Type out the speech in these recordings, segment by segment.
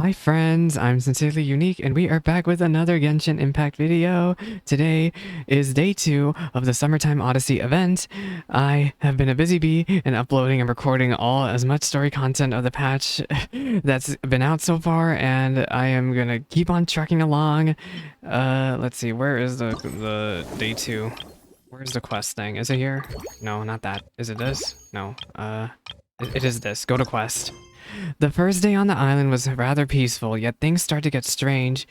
Hi friends, I'm Sincerely Unique and we are back with another Genshin Impact video. Today is day 2 of the Summertime Odyssey event. I have been a busy bee and uploading and recording as much story content of the patch that's been out so far, and I am gonna keep on trucking along. Let's see, where is the day 2? Where's the quest thing? Is it here? No, not that. Is it this? No. It is this. Go to quest. The first day on the island was rather peaceful, yet things start to get strange.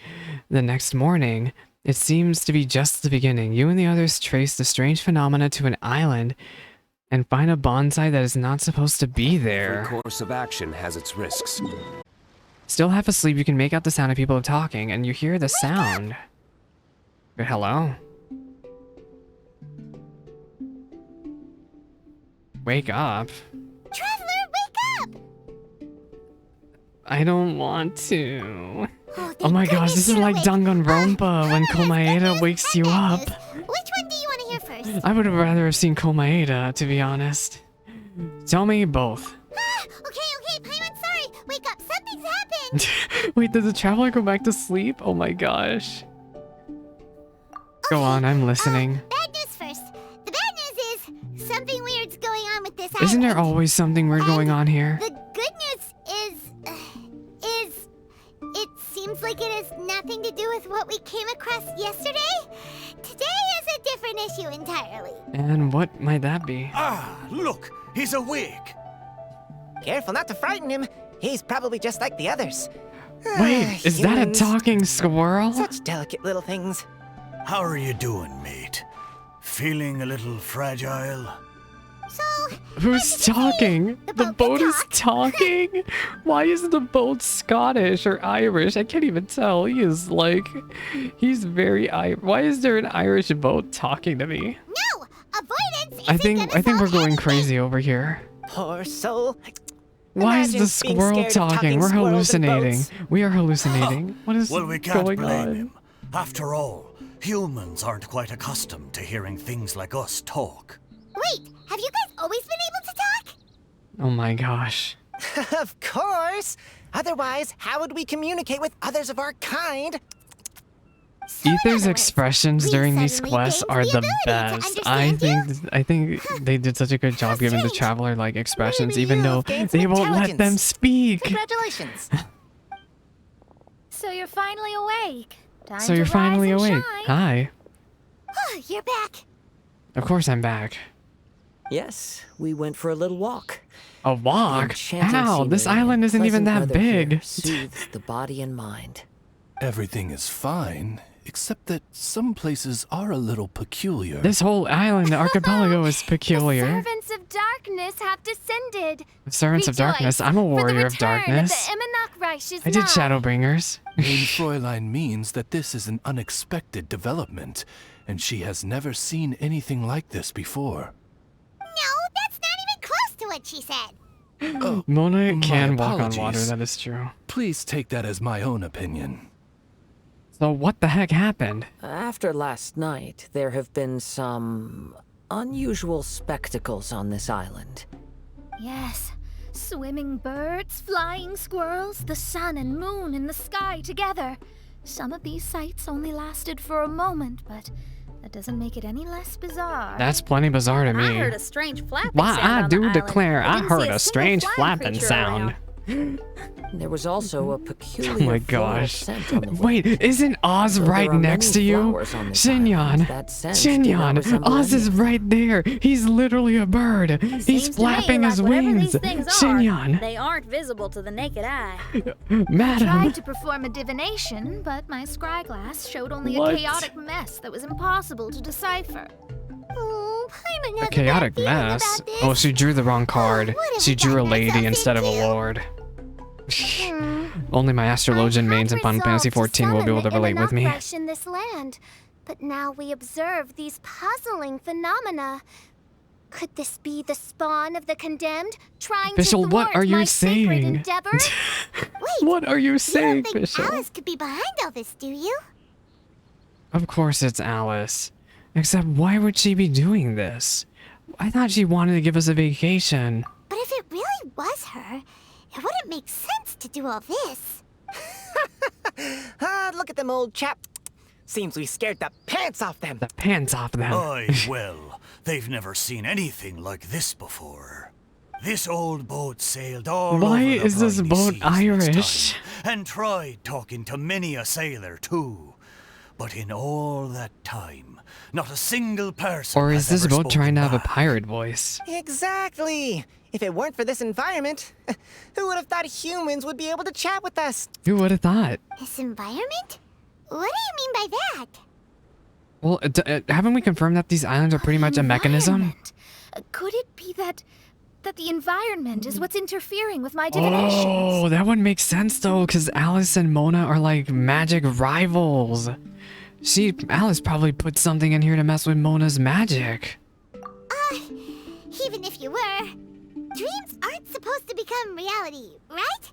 The next morning, it seems to be just the beginning. You and the others trace the strange phenomena to an island and find a bonsai that is not supposed to be there. Every course of action has its risks. Still half asleep, you can make out the sound of people talking, and you hear the sound. Hello? Wake up. Traveler, wake up! I don't want to. Oh Oh my gosh, this is like Danganronpa when Komaeda wakes you up. Which one do you want to hear first? I would have rather have seen Komaeda, to be honest. Tell me both. Okay, Paimon, sorry. Wake up, something's happened. Wait, did the traveler go back to sleep? Oh my gosh. Go on, I'm listening. Bad news first. The bad news is something weird's going on with this Isn't there island. always something weird going on here? The good news is it seems like it has nothing to do with what we came across yesterday. Today is a different issue entirely. And what might that be? Ah, look, he's awake. Careful not to frighten him. He's probably just like the others. Wait, is that a Humans. talking squirrel? Such delicate little things. How are you doing, mate? Feeling a little fragile? So, Who's talking? The boat is talking? Why isn't the boat Scottish or Irish? I can't even tell. He's very Irish. Why is there an Irish boat talking to me? no, avoidance I isn't think gonna we're solve going anything. crazy over here. Poor soul. Why is Imagine the being squirrel scared of talking? We're squirrels and hallucinating. boats. We are hallucinating. What is Well, we can't going blame on? him. After all, humans aren't quite accustomed to hearing things like us talk. Wait, have you guys always been able to talk? Oh my gosh. Of course. Otherwise, how would we communicate with others of our kind? So in Ether's other words, expressions we during these suddenly quests gained are the the ability to best. understand I think they did such a good job giving the strange. traveler like expressions, Maybe even though you've gained some they won't let them intelligence. speak. Congratulations. So you're finally awake. Time So to you're finally rise and awake. shine. Hi. You're back. Of course I'm back. Yes, we went for a little walk. A walk? Enchanting How? This scenery island and isn't even pleasant that weather here big. soothes the body and mind. Everything is fine, except that some places are a little peculiar. This whole island, the archipelago, is peculiar. The servants of darkness have descended. Servants of Rejoice, darkness. I'm a for the warrior of return darkness. The Imanok Reich is I did nigh. Shadowbringers. Lady Fräulein means that this is an unexpected development, and she has never seen anything like this before. No, that's not even close to what she said. Oh, Mona my can walk on water, apologies. that is true. Please take that as my own opinion. So what the heck happened? After last night, there have been some unusual spectacles on this island. Yes. Swimming birds, flying squirrels, the sun and moon in the sky together. Some of these sights only lasted for a moment, but that doesn't make it any less bizarre. That's plenty bizarre to me. I heard a strange flapping Why, sound I on the do island. declare, I didn't heard see a single strange flying flapping creature sound. around. There was also a peculiar Oh my floral gosh. scent on the Wait, wind. isn't Oz Though right there are next to many you? flowers on this island, Shinyon! that scent did not resemble Oz any is of them. right there! He's literally a bird! Seems He's to me flapping like his whatever wings! these things are, Shinyon! They aren't visible to the naked eye. Madam! Tried to perform a divination, but my scryglass showed only What? a chaotic mess that was impossible to decipher. Oh, Paimon has A chaotic a bad feeling mess? about this. Oh, she drew the wrong card. What have She we drew a gotten lady ourselves instead of a into? lord. Only my astrologian mains in Final Fantasy XIV will be able to relate with me. In this land, but now we observe these puzzling phenomena. Could this be the spawn of the condemned, trying Official, to what thwart are you my sacred saying? endeavor? Wait, What are you you saying, don't think Official? Alice could be behind all this, do you? Of course it's Alice. Except why would she be doing this? I thought she wanted to give us a vacation. But if it really was her, it wouldn't make sense to do all this. look at them, old chap. Seems we scared the pants off them. The pants off them. Aye, well, they've never seen anything like this before. This old boat sailed all Why over the is this briny boat seas Irish? its time, and tried talking to many a sailor too. But in all that time, not a single person Or is has this ever boat trying to have a spoken back. pirate voice? Exactly. If it weren't for this environment, who would have thought humans would be able to chat with us? Who would have thought? This environment? What do you mean by that? Well, haven't we confirmed that these islands are pretty much a mechanism? Environment. Could it be that the environment is what's interfering with my divinations? Oh, that would make sense though, because Alice and Mona are like magic rivals. Alice probably put something in here to mess with Mona's magic. Even if you were, dreams aren't supposed to become reality, right?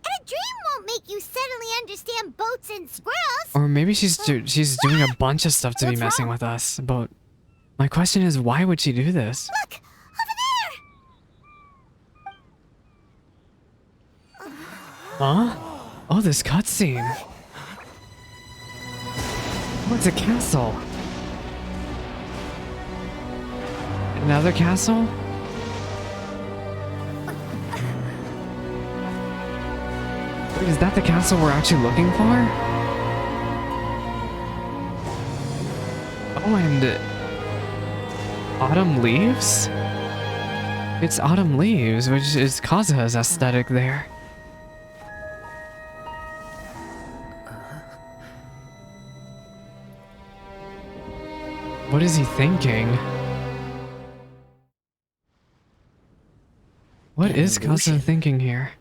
And a dream won't make you suddenly understand boats and squirrels. Or maybe she's doing a bunch of stuff to be What's messing wrong? with us. But my question is, why would she do this? Look, over there. Huh? Oh, this cutscene. Oh, it's a castle. Another castle? Wait, is that the castle we're actually looking for? Oh, and autumn leaves? It's autumn leaves, which is Kazuha's aesthetic there. What is he thinking? What An is Kazuha illusion? thinking here?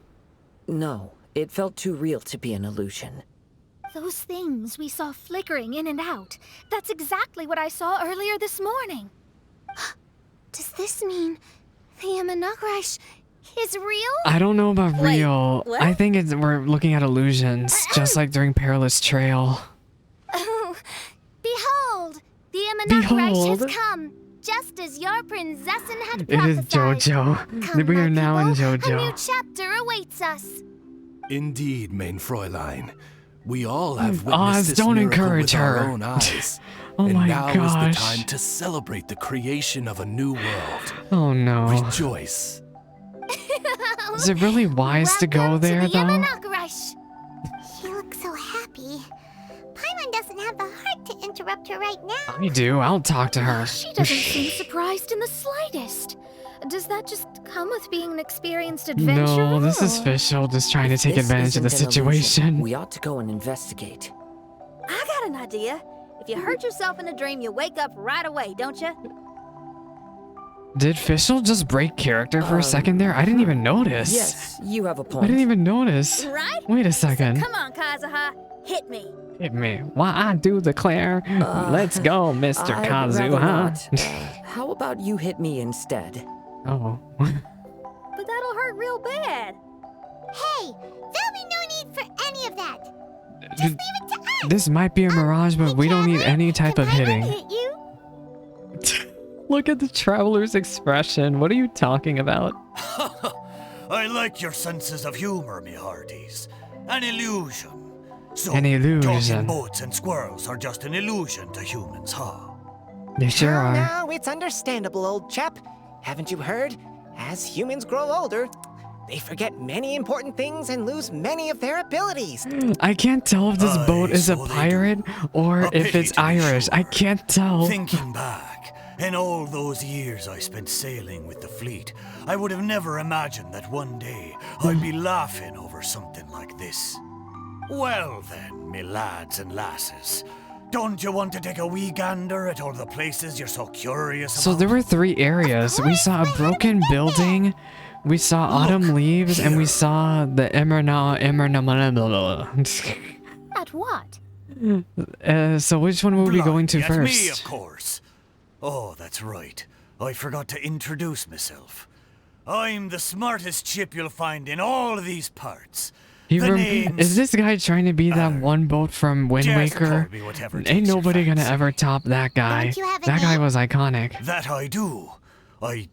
No, it felt too real to be an illusion. Those things we saw flickering in and out. That's exactly what I saw earlier this morning. Does this mean the Amanagrish is real? I don't know about Wait, real. what? I think we're looking at illusions, just like during Perilous Trail. Oh, behold! The Amanagrish Behold. has come, just as your princessin had It is prophesied. JoJo. Come, We are my now in people, A new JoJo. chapter awaits us. Indeed, main Fräulein. We all have Oz, witnessed this don't miracle encourage with our her. own eyes. Oh and my now is gosh. the time to celebrate the creation of a new world. Oh no. Rejoice. Is it really wise to go Welcome there to the though? Amanagrish. She looks so happy. Paimon doesn't have the heart to interrupt her right now. I do. I'll talk to her. She doesn't seem surprised in the slightest. Does that just come with being an experienced adventurer? No, this is or- Fischl just trying to If take this advantage of the isn't an illusion, situation. we ought to go and investigate. I got an idea. If you hurt yourself in a dream, you wake up right away, don't you? Did Fischl just break character for a second there? I didn't even notice. Yes, you have a I point. didn't even notice. Right? Wait a second. Come on, Kazuha. Hit me. Hit me. Why I do declare. Let's go, Mr. I'd rather Kazuha. not. How about you hit me instead? Oh. But that'll hurt real bad. Hey, there'll be no need for any of that. Just leave it to us. This might be a mirage, but we don't need any type of Can Paimon hitting. hit you? Look at the traveler's expression. What are you talking about? I like your senses of humor, me hearties. An illusion. So, An illusion. talking boats and squirrels are just an illusion to humans, huh? They sure Oh, are. now it's understandable, old chap. Haven't you heard? As humans grow older, they forget many important things and lose many of their abilities. I can't tell if this Aye, boat is a so they pirate or A if pity it's to be Irish. sure. I can't tell. Thinking back, in all those years I spent sailing with the fleet, I would have never imagined that one day I'd be laughing over something like this. Well then, me lads and lasses, don't you want to take a wee gander at all the places you're so curious So about? there were 3 areas. We saw a broken building, we saw autumn leaves, and we here. saw the Emerna. At what? So which one will we be going to Blimey, at first? me, of course. Oh, that's right. I forgot to introduce myself. I'm the smartest chip you'll find in all of these parts. The name's Is this guy trying to be that one boat from Wind Just Waker? call me whatever Ain't takes your nobody gonna fancy. ever top that guy. Don't you have a That guy name? was iconic. That I do. I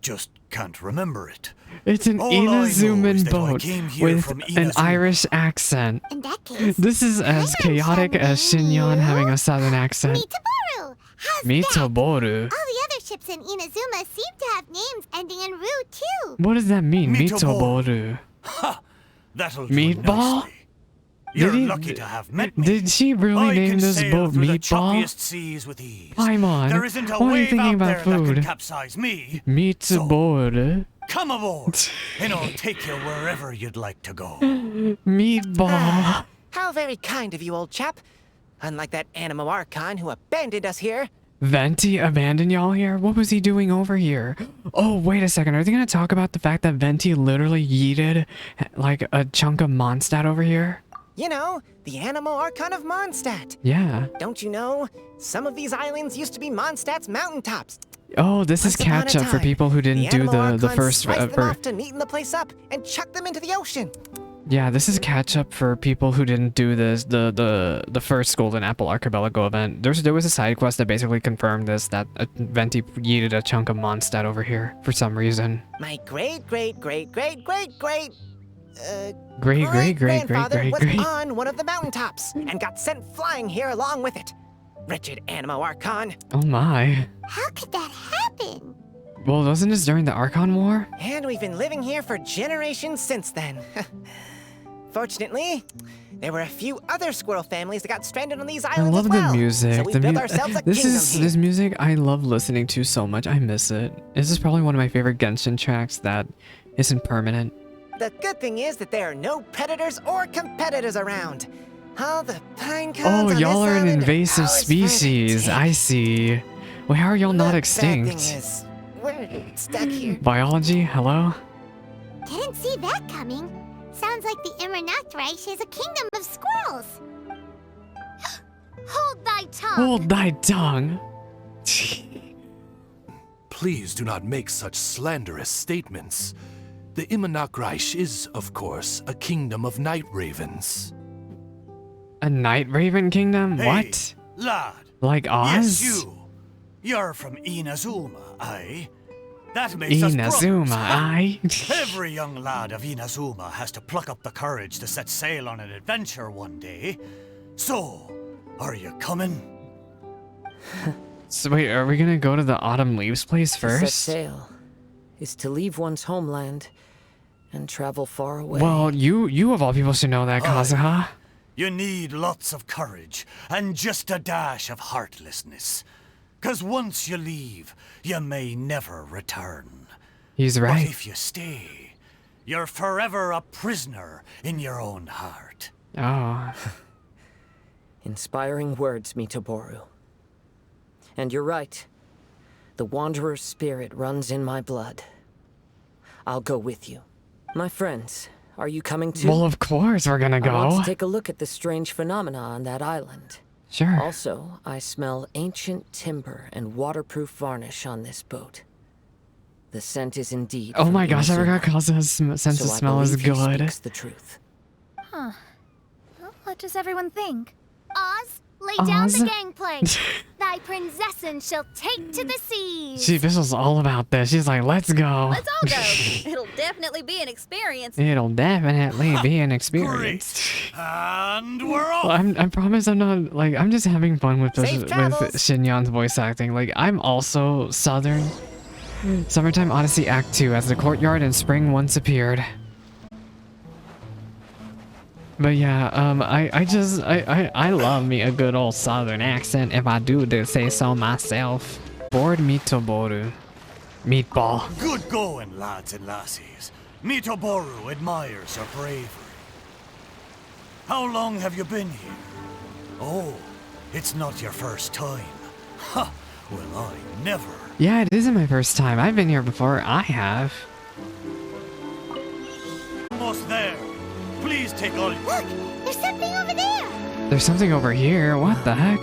just can't remember it. It's an All I know is Inazuman that I boat came here with from an Inazuma. Irish accent. In that case, This is as I'm chaotic as sending Shinyon you having a southern accent. Mitaboru! How's that? Mitoboru. All the other ships in Inazuma seem to have names ending in Ru, too. What does that mean? Mitoboru. Mitoboru. Ha! That'll do Meatball? nicely. You're Did he- lucky to have met me. Did she really I name can this sail boat through the Meatball? choppiest seas with ease. Paimon, There isn't a why are you wave thinking out about there that food? can capsize me. Mitoboru. Come aboard, and I'll take you wherever you'd like to go. Meatball. How very kind of you, old chap. Unlike that Animo Archon who abandoned us here. Venti abandoned y'all here? What was he doing over here? Oh, wait a second. Are they going to talk about the fact that Venti literally yeeted like a chunk of Mondstadt over here? You know, the Animo Archon of Mondstadt. Yeah. Don't you know? Some of these islands used to be Mondstadt's mountaintops. Oh, this is Once upon a catch up for time, people who didn't do Animo the Archon first. sliced them off to neaten the place up and chuck them into the ocean. Yeah, this is catch up for people who didn't do this the first Golden Apple Archipelago event. There was a side quest that basically confirmed this, that Venti yeeted a chunk of Mondstadt over here for some reason. My great Great. was on one of the mountaintops and got sent flying here along with it. Wretched Animo Archon. Oh my. How could that happen? Well, wasn't this during the Archon War? And we've been living here for generations since then. Fortunately, there were a few other squirrel families that got stranded on these I islands love as well. the music. So we built ourselves a This kingdom is here. this music I love listening to so much. I miss it. This is probably one of my favorite Genshin tracks that isn't permanent. The good thing is that there are no predators or competitors around. All the pine cones Oh, on y'all this are an island invasive ours for the species. taking. I see. Well, how are y'all not The extinct? bad thing is, we're stuck here. Biology? Hello? Didn't see that coming. Sounds like the Immernachtreich is a kingdom of squirrels. Hold thy tongue. Hold thy tongue. Please do not make such slanderous statements. The Immernachtreich is, of course, a kingdom of night ravens. A night raven kingdom? Hey, What? lad. Like Oz? Yes, you. You're from Inazuma, aye? That makes us Inazuma, brothers. aye? Every young lad of Inazuma has to pluck up the courage to set sail on an adventure one day. So, are you coming? So wait, are we gonna go to the Autumn Leaves place To set first? sail is to leave one's homeland and travel far away. Well, you of all people should know that, Kazuha. You need lots of courage and just a dash of heartlessness. 'Cause once you leave, you may never return. He's right. But if you stay, you're forever a prisoner in your own heart. Oh. Inspiring words, Mitoboru. And you're right. The Wanderer's spirit runs in my blood. I'll go with you. My friends, are you coming too? Well, of course we're gonna I want go. to take a look at the strange phenomena on that island. Sure. Also, I smell ancient timber and waterproof varnish on this boat. The scent is indeed. Oh from my gosh, I Inazuma. forgot Kazuha's sense of So I smell is believe he good. speaks the truth. Huh. Well, what does everyone think? Oz, lay down Oz? the gangplank. Thy princessin shall take to the seas. She Official's all about this. She's like, let's go. Let's all go. It'll definitely be an experience. It'll definitely be an experience. Great. And we're off. Well, I promise I'm not like I'm just having fun with this Safe with travels. Shinyon's voice acting. Like I'm also Southern. Summertime Odyssey Act 2 as the Courtyard and Spring once appeared. But yeah, I love me a good old Southern accent if I do say so myself. Board Mitoboru. Meatball. Good going, lads and lassies. Mitoboru admires your bravery. How long have you been here? Oh, it's not your first time. Ha! Well, I never. Yeah, it isn't my first time. I've been here before. I have. Almost there. Please take all. Look, there's something over there. There's something over here. What the heck?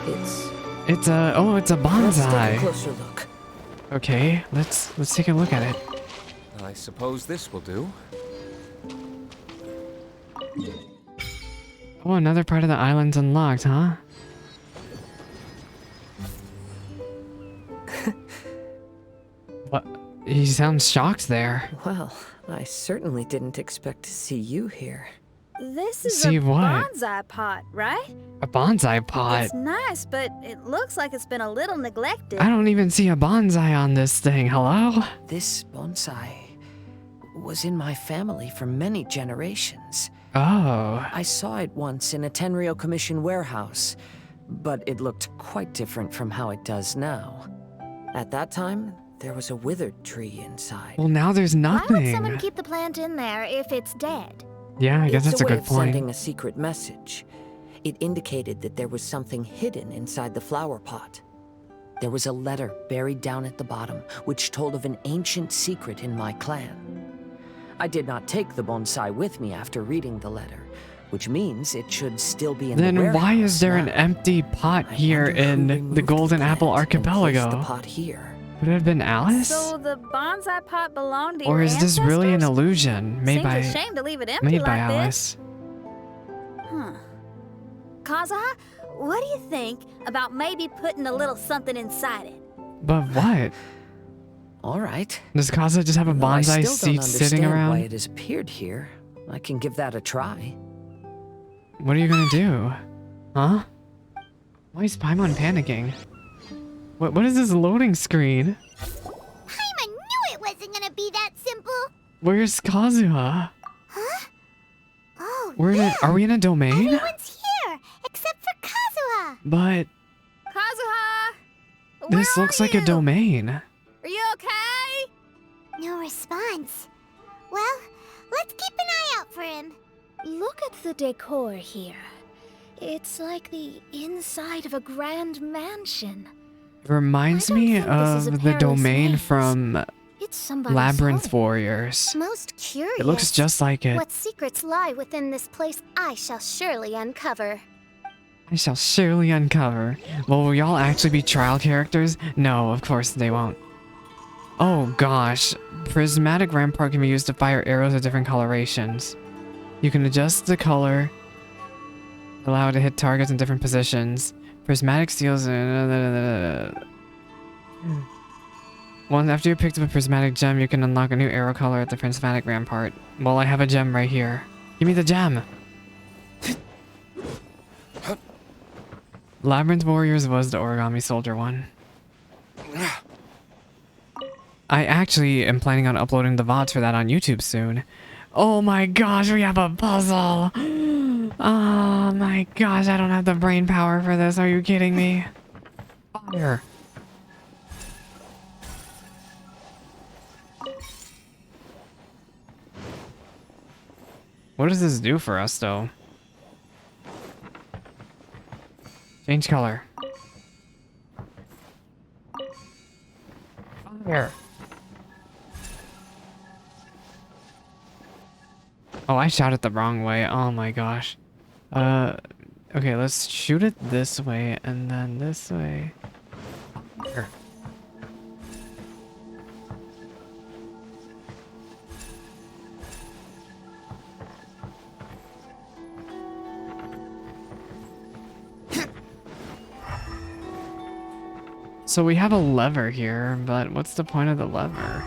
It's. It's a it's a Let's take a bonsai. closer look. Okay, let's take a look at it. I suppose this will do. Oh, another part of the island's unlocked, huh? What? He sounds shocked there. Well, I certainly didn't expect to see you here. This is See a what? bonsai pot, right? A bonsai pot? It's nice, but it looks like it's been a little neglected. I don't even see a bonsai on this thing. Hello? This bonsai was in my family for many generations. Oh. I saw it once in a Tenryo Commission warehouse, but it looked quite different from how it does now. At that time, there was a withered tree inside. Well, now there's Why would nothing. someone keep the plant in there if it's dead? Yeah, I guess It's that's a way good of point. sending a secret message. It indicated that there was something hidden inside the flower pot. There was a letter buried down at the bottom, which told of an ancient secret in my clan. I did not take the bonsai with me after reading the letter, which means it should still be in the Then warehouse why is there an now. empty pot I here wonder who in removed the Golden Apple plant and placed Archipelago? the pot here. Could it have been Alice? So the bonsai pot belonged to Or your is this really an ancestors? illusion made Seems by a shame to leave it empty made like by this. Alice? Huh. Kazuha, what do you think about maybe putting a little something inside it? But what? All right. Does Kazuha just have a Though I bonsai still seat don't sitting understand around? why it has appeared here. I can give that a try. What are you gonna do? Huh? Why is Paimon panicking? What is this loading screen? Paimon knew it wasn't gonna be that simple. Where's Kazuha? Huh? Oh, Are we in a domain? Everyone's here, except for Kazuha. But Kazuha! this looks like a domain. Are you okay? No response. Well, let's keep an eye out for him. Look at the decor here. It's like the inside of a grand mansion. Reminds I don't me think this is a of the perilous domain maze. from It's somebody's Labyrinth home. Warriors. Most curious. It looks just like it. What secrets lie within this place I shall surely uncover. I shall surely uncover. Well, will y'all actually be trial characters? No, of course they won't. Oh gosh. Prismatic rampart can be used to fire arrows of different colorations. You can adjust the color, allow it to hit targets in different positions. Prismatic steals. Once after you picked up a prismatic gem, you can unlock a new arrow color at the prismatic rampart. Well, I have a gem right here. Give me the gem. Labyrinth Warriors was the origami soldier one. I actually am planning on uploading the VODs for that on YouTube soon. Oh my gosh, we have a puzzle! Oh my gosh, I don't have the brain power for this. Are you kidding me? Fire. What does this do for us, though? Change color. Fire. Oh, I shot it the wrong way. Oh my gosh. Okay, let's shoot it this way and then this way. Fire. So we have a lever here, but what's the point of the lever?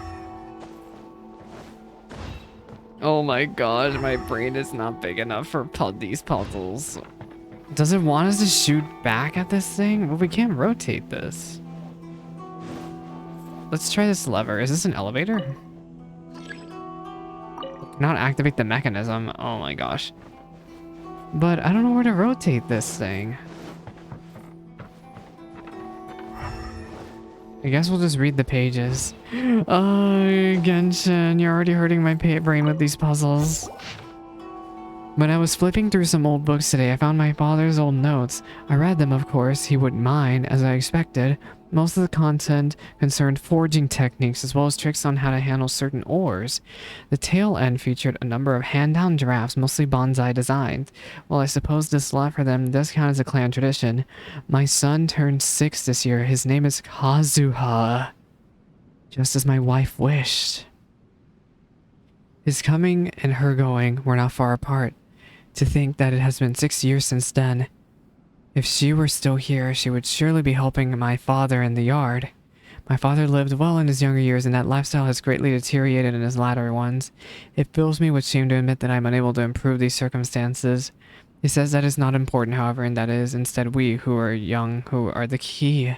Oh my gosh, my brain is not big enough for these puzzles. Does it want us to shoot back at this thing? Well, we can't rotate this. Let's try this lever. Is this an elevator? Not activate the mechanism. Oh my gosh. But I don't know where to rotate this thing. I guess we'll just read the pages. Oh, Genshin, you're already hurting my brain with these puzzles. When I was flipping through some old books today, I found my father's old notes. I read them, of course. He wouldn't mind, as I expected. Most of the content concerned forging techniques, as well as tricks on how to handle certain ores. The tail end featured a number of hand-down drafts, mostly bonsai designs. Well, I suppose this lot for them does count as a clan tradition. My son turned 6 this year. His name is Kazuha. Just as my wife wished. His coming and her going were not far apart. To think that it has been 6 years since then. If she were still here, she would surely be helping my father in the yard. My father lived well in his younger years, and that lifestyle has greatly deteriorated in his latter ones. It fills me with shame to admit that I am unable to improve these circumstances. He says that is not important, however, and that is instead we, who are young, who are the key.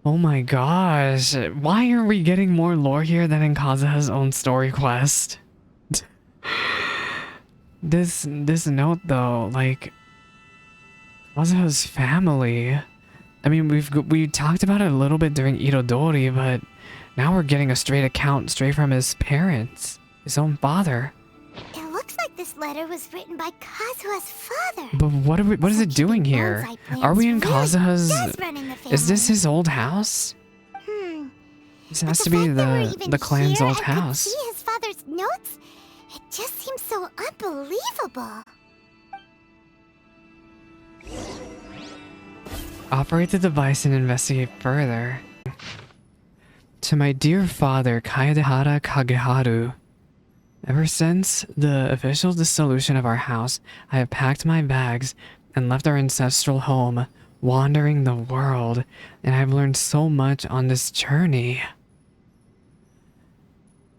Oh my gosh, why are we getting more lore here than in Kazuha's own story quest? This note though, like, Kazuha's family. I mean, we talked about it a little bit during Itodori, but now we're getting a straight account straight from his parents, his own father. It looks like this letter was written by Kazuha's father. But what is it doing here? Are we in Kazuha's? Is this his old house? This has to be the clan's old house. See his father's notes? It just seems so unbelievable. Operate the device and investigate further. To my dear father, Kaedehara Kageharu. Ever since the official dissolution of our house, I have packed my bags and left our ancestral home, wandering the world, and I've learned so much on this journey.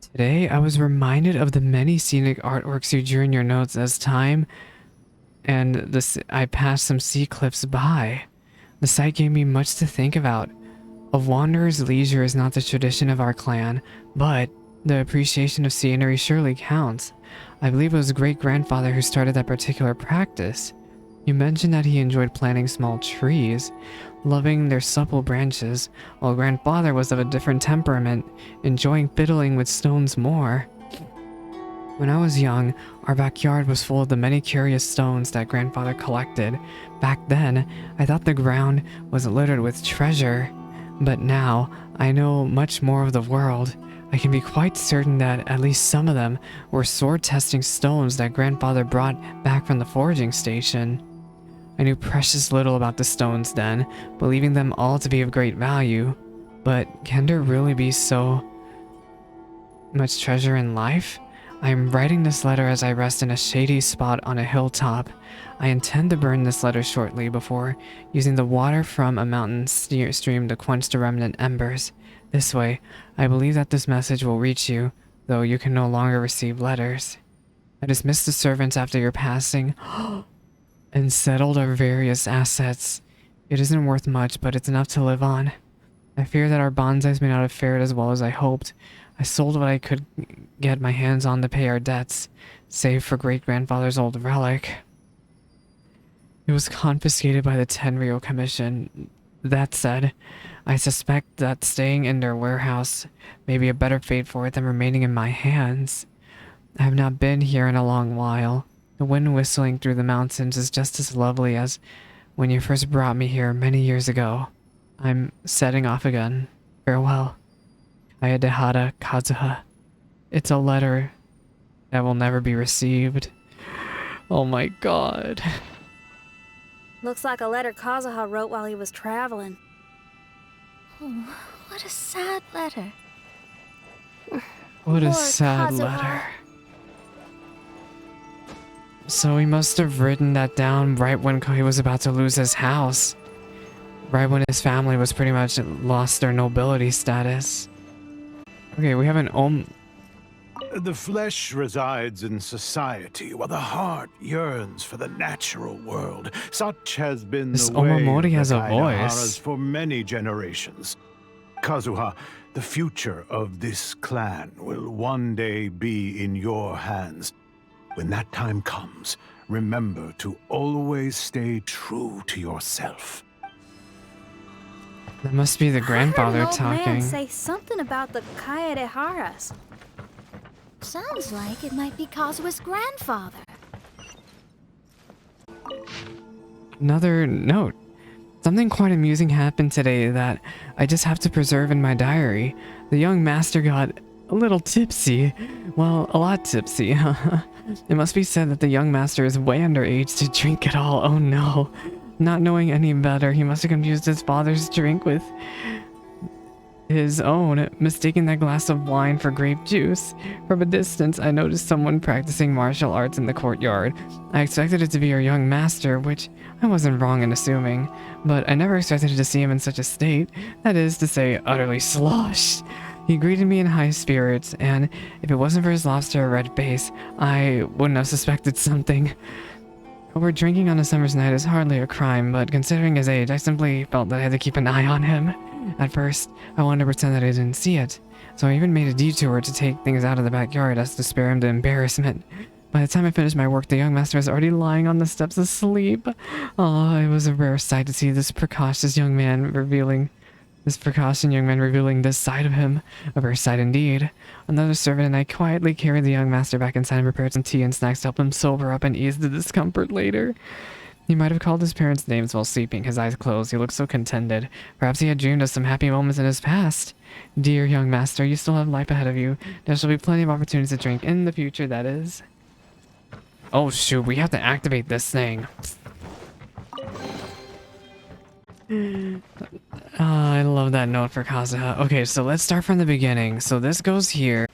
Today, I was reminded of the many scenic artworks you drew in your notes as time and I passed some sea cliffs by. The sight gave me much to think about. A wanderer's leisure is not the tradition of our clan, but the appreciation of scenery surely counts. I believe it was great-grandfather who started that particular practice. You mentioned that he enjoyed planting small trees, loving their supple branches, while grandfather was of a different temperament, enjoying fiddling with stones more. When I was young, our backyard was full of the many curious stones that grandfather collected. Back then, I thought the ground was littered with treasure, but now I know much more of the world. I can be quite certain that at least some of them were sword-testing stones that grandfather brought back from the foraging station. I knew precious little about the stones then, believing them all to be of great value. But can there really be so much treasure in life? I am writing this letter as I rest in a shady spot on a hilltop. I intend to burn this letter shortly before using the water from a mountain stream to quench the remnant embers. This way, I believe that this message will reach you, though you can no longer receive letters. I dismissed the servants after your passing and settled our various assets. It isn't worth much, but it's enough to live on. I fear that our bonsais may not have fared as well as I hoped. I sold what I could get my hands on to pay our debts, save for great-grandfather's old relic. It was confiscated by the Tenryo Commission. That said, I suspect that staying in their warehouse may be a better fate for it than remaining in my hands. I have not been here in a long while. The wind whistling through the mountains is just as lovely as when you first brought me here many years ago. I'm setting off again. Farewell. Kaedehara Kazuha. It's a letter that will never be received. Oh my god. Looks like a letter Kazuha wrote while he was traveling. Oh, what a sad letter. What a Poor sad Kazuha. letter. So he must have written that down right when he was about to lose his house. Right when his family was pretty much lost their nobility status. Okay, we have an The flesh resides in society, while the heart yearns for the natural world. Such has been This the way Omamori of has the a voice. Kaidaharas for many generations. Kazuha, the future of this clan will one day be in your hands. When that time comes, remember to always stay true to yourself. That must be the grandfather I heard an old talking. man say something about the Kaedeharas. Sounds like it might be Kazuha's grandfather. Another note. Something quite amusing happened today that I just have to preserve in my diary. The young master got a little tipsy. Well, a lot tipsy. It must be said that the young master is way underage to drink at all. Oh no. Not knowing any better, he must have confused his father's drink with his own, mistaking that glass of wine for grape juice. From a distance, I noticed someone practicing martial arts in the courtyard. I expected it to be our young master, which I wasn't wrong in assuming, but I never expected to see him in such a state, that is to say, utterly sloshed. He greeted me in high spirits, and if it wasn't for his lobster red face, I wouldn't have suspected something. Overdrinking on a summer's night is hardly a crime, but considering his age, I simply felt that I had to keep an eye on him. At first, I wanted to pretend that I didn't see it, so I even made a detour to take things out of the backyard as to spare him the embarrassment. By the time I finished my work, the young master was already lying on the steps asleep. Oh, it was a rare sight to see this precocious young man revealing this side of him. A rare sight indeed. Another servant and I quietly carried the young master back inside and prepared some tea and snacks to help him sober up and ease the discomfort later. He might have called his parents' names while sleeping, his eyes closed. He looked so contented. Perhaps he had dreamed of some happy moments in his past. Dear young master, you still have life ahead of you. There shall be plenty of opportunities to drink in the future, that is. Oh shoot, we have to activate this thing. I love that note for Kazuha. Okay, so let's start from the beginning. So this goes here.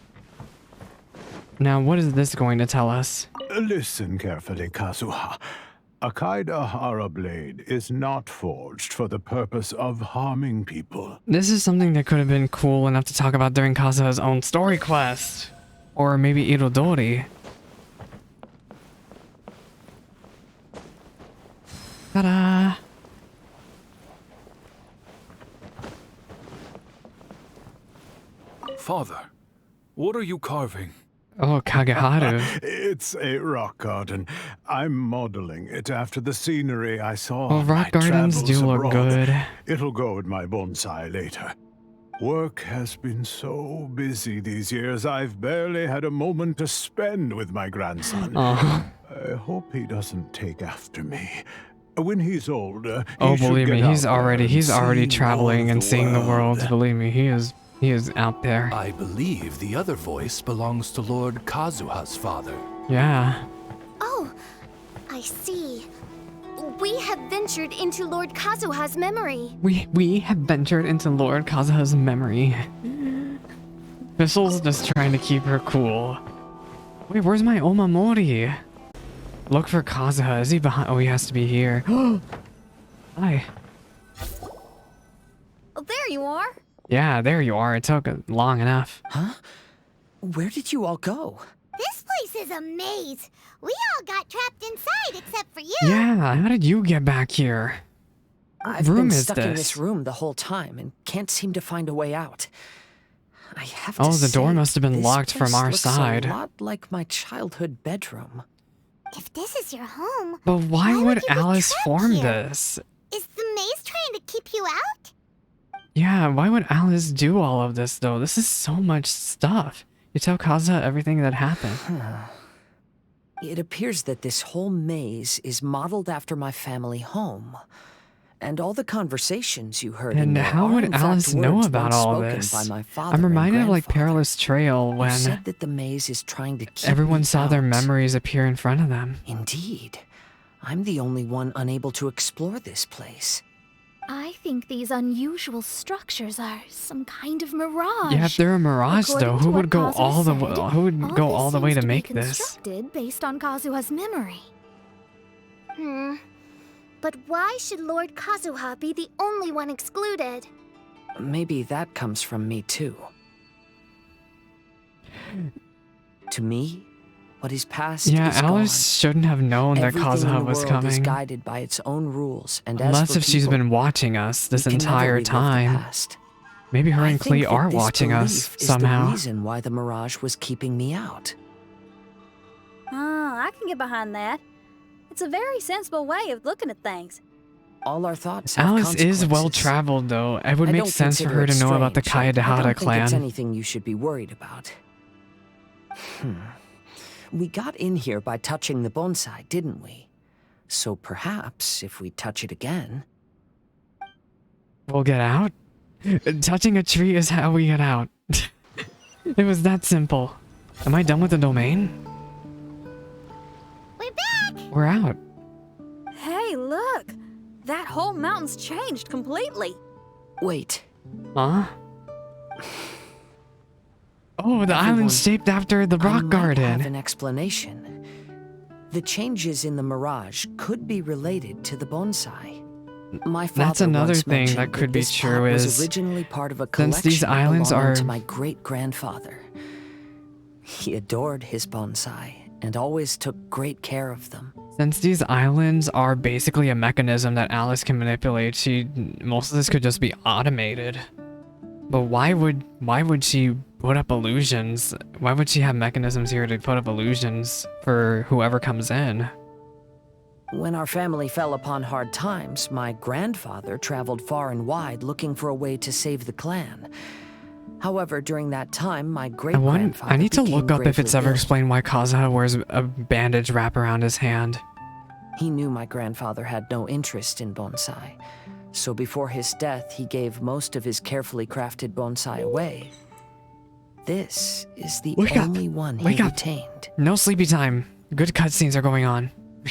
Now, what is this going to tell us? Listen carefully, Kazuha. A Kaidahara blade is not forged for the purpose of harming people. This is something that could have been cool enough to talk about during Kazuha's own story quest. Or maybe Irodori. Ta-da! Father, what are you carving? Oh, Kageharu. It's a rock garden. I'm modeling it after the scenery I saw. Well, on rock my gardens travels do look abroad. good. It'll go in my bonsai later. Work has been so busy these years, I've barely had a moment to spend with my grandson. Oh. I hope he doesn't take after me. When he's older, Oh, he should believe me, get he's out there already and see traveling all and the seeing the world. Believe me, he is out there. I believe the other voice belongs to Lord Kazuha's father. Yeah. Oh, I see. We have ventured into Lord Kazuha's memory. We have ventured into Lord Kazuha's memory. Thistle's just trying to keep her cool. Wait, where's my Omamori? Look for Kazuha. Is he behind? Oh, he has to be here. Hi. Oh, there you are. Yeah, there you are. It took long enough. Huh? Where did you all go? This place is a maze. We all got trapped inside except for you. Yeah, how did you get back here? I've room been is stuck in this? this room the whole time and can't seem to find a way out. I have to Oh, the door say, must have been this locked from place our looks side. A lot like my childhood bedroom. If this is your home, But why would you be Alice trapped form here? this? Is the maze trying to keep you out? Yeah, why would Alice do all of this though? This is so much stuff. You tell Kazuha everything that happened. It appears that this whole maze is modeled after my family home. And all the conversations you heard in And there how are, would in fact, Alice know words about once all spoken this? by my father I'm and reminded of like grandfather. Perilous Trail You when said that the maze is trying to keep everyone me saw their out. memories appear in front of them. Indeed. I'm the only one unable to explore this place. I think these unusual structures are some kind of mirage. Yeah, if they're a mirage According though, to who what would go Kazuha all the said, way? Who would go all the way this to seems make be this? constructed based on Kazuha's memory. But why should Lord Kazuha be the only one excluded? Maybe that comes from me too. To me, what is past Yeah, is Alice shouldn't have known gone. that Everything in Kazuha the was world is coming. guided by its own rules, and as Unless for if she's people, been watching us this we can never entire relive the time. past. Maybe her I and think Klee that are this watching us belief is somehow. the reason why the mirage was keeping me out. I can get behind that. It's a very sensible way of looking at things. All our thoughts have Alice is well consequences. traveled though. It would I make don't sense for consider her it to know about the strange, and I Kaedehara don't think it's clan. anything you should be worried about. We got in here by touching the bonsai, didn't we? So perhaps if we touch it again... We'll get out? Touching a tree is how we get out. It was that simple. Am I done with the domain? We're back! We're out. Hey, look! That whole mountain's changed completely. Wait, Huh? Oh, the Everyone, island's shaped after the rock I might garden. have an explanation. The changes in the mirage could be related to the bonsai. My father That's another once thing mentioned that could be this true pot was is originally part of a since these collection islands belonging are- to my great-grandfather. He adored his bonsai and always took great care of them. Since these islands are basically a mechanism that Alice can manipulate, most of this could just be automated. But why would she put up illusions? Why would she have mechanisms here to put up illusions for whoever comes in? When our family fell upon hard times, my grandfather traveled far and wide looking for a way to save the clan. However, during that time, my great-grandfather I need to became look up if it's gravely ever ill. explained why Kazuha wears a bandage wrap around his hand. He knew my grandfather had no interest in bonsai, so before his death, he gave most of his carefully crafted bonsai away. This is the Wake up! only one he Wake up! retained. No sleepy time. Good cutscenes are going on. To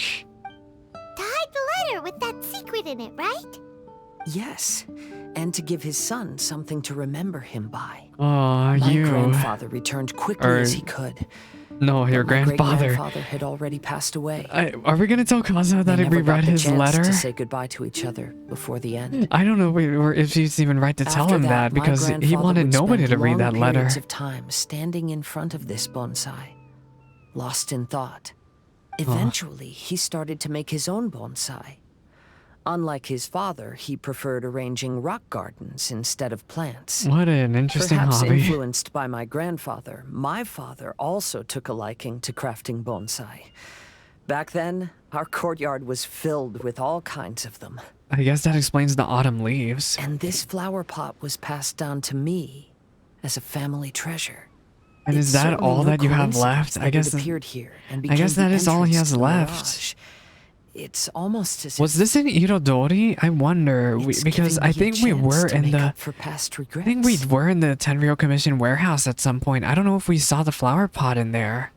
hide the letter with that secret in it, right? Yes, and to give his son something to remember him by. Aw, My you. grandfather returned quickly as he could. No, your but my grandfather. great-grandfather had already passed away. Are we gonna tell Kazuha that They he never got reread the his chance letter? to say goodbye to each other before the end. I don't know if she's even right to tell After him that my because he grandfather wanted would nobody spend to read long that letter. periods of time standing in front of this bonsai, lost in thought. Eventually, he started to make his own bonsai. Unlike his father, he preferred arranging rock gardens instead of plants. What an interesting Perhaps hobby. influenced by my grandfather, my father also took a liking to crafting bonsai. Back then, our courtyard was filled with all kinds of them. I guess that explains the autumn leaves. And this flower pot was passed down to me as a family treasure. And is It's that certainly all no that you have coincidence left? that it appeared here and I guess became that the is all he entrance has to the left. mirage. It's almost as Was if this in Itodori? I wonder it's because giving I me a think we chance were to in make the up for past regrets. I think we were in the Tenryou Commission warehouse at some point. I don't know if we saw the flower pot in there.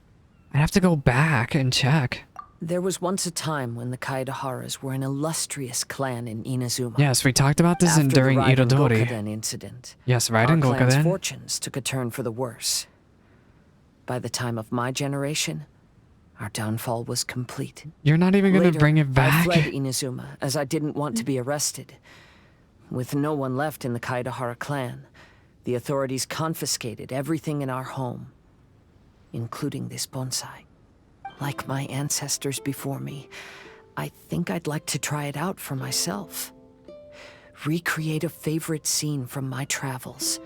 I have to go back and check. There was once a time when the Kaidaharas were an illustrious clan in Inazuma. Yes, we talked about this After during the Raiden Itodori. Gokaden incident, Yes, our Raiden clan's Gokaden. fortunes took a turn for the worse. By the time of my generation, our downfall was complete. You're not even gonna Later, bring it I back? fled Inazuma as I didn't want to be arrested. With no one left in the Kaidahara clan, the authorities confiscated everything in our home, including this bonsai. Like my ancestors before me, I think I'd like to try it out for myself. Recreate a favorite scene from my travels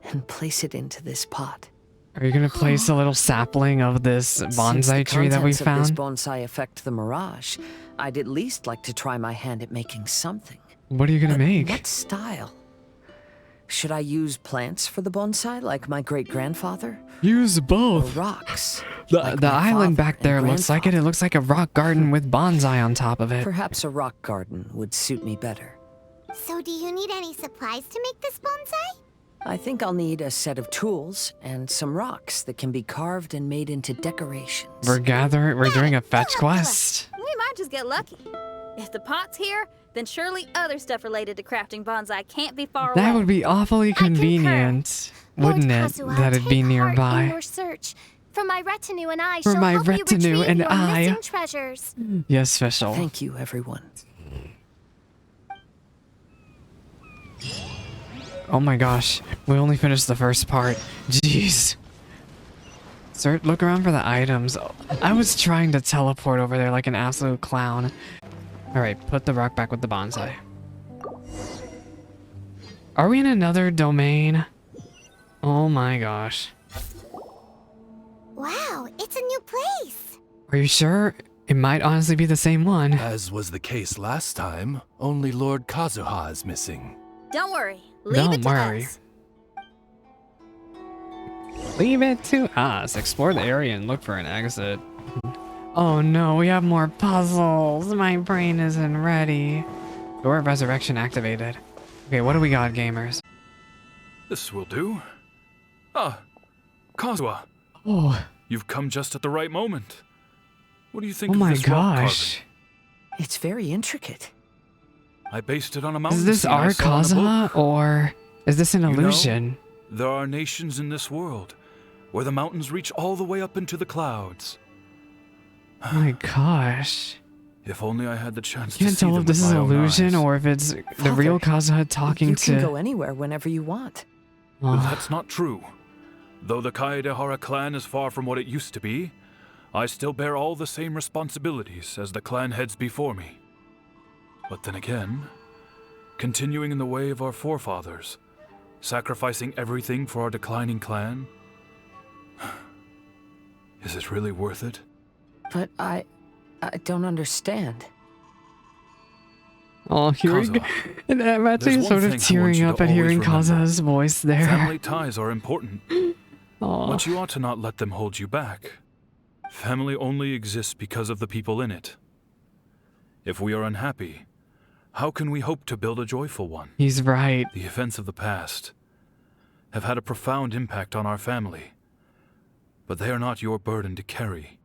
and place it into this pot. Are you gonna place a little sapling of this Since bonsai the tree that we contents of this found? bonsai affect the mirage, I'd at least like to try my hand at making something. What are you gonna But make? what style? Should I use plants for the bonsai like my great-grandfather? Use Or both. rocks? The like the my island father back there and looks like it. It looks like a rock garden with bonsai on top of it. Perhaps a rock garden would suit me better. So do you need any supplies to make this bonsai? I think I'll need a set of tools and some rocks that can be carved and made into decorations. We're doing a fetch Philip, quest. We might just get lucky. If the pot's here, then surely other stuff related to crafting bonsai can't be far away. That would be awfully convenient, wouldn't Lord it? Kazuha, That it'd be take heart in nearby. your search. For my retinue and I For shall my help you retinue retrieve and your I. missing treasures. Yes, Fischl. Thank you, everyone. Oh my gosh, we only finished the first part. Jeez. Sir, look around for the items. I was trying to teleport over there like an absolute clown. Alright, put the rock back with the bonsai. Are we in another domain? Oh my gosh. Wow, it's a new place. Are you sure? It might honestly be the same one. As was the case last time, only Lord Kazuha is missing. Don't worry. Leave Don't it to worry. us. Leave it to us. Explore the area and look for an exit. Oh no, we have more puzzles. My brain isn't ready. Door of Resurrection activated. Okay, what do we got, gamers? This will do. Ah, Kazuha, Oh, you've come just at the right moment. What do you think oh of my this rock gosh. It's very intricate. carving? I based it on a mountain Is this scene I our saw in a Kazuha book. or is this an You know, illusion? There are nations in this world where the mountains reach all the way up into the clouds. Oh my gosh. If only I had the chance You to can't see tell them if this with is my own illusion eyes. or if it's the real Kazuha talking You to... can go anywhere whenever you want. Oh. That's not true. Though the Kaedehara clan is far from what it used to be, I still bear all the same responsibilities as the clan heads before me. But then again, continuing in the way of our forefathers, sacrificing everything for our declining clan, is it really worth it? But I don't understand. Oh, hearing... Kazuha, And I'm actually there's sort one of thing I want tearing you up to at hearing always remember. Kazuha's voice there. Family ties are important, Aw. but you ought to not let them hold you back. Family only exists because of the people in it. If we are unhappy, how can we hope to build a joyful one? He's right. The events of the past have had a profound impact on our family, but they are not your burden to carry.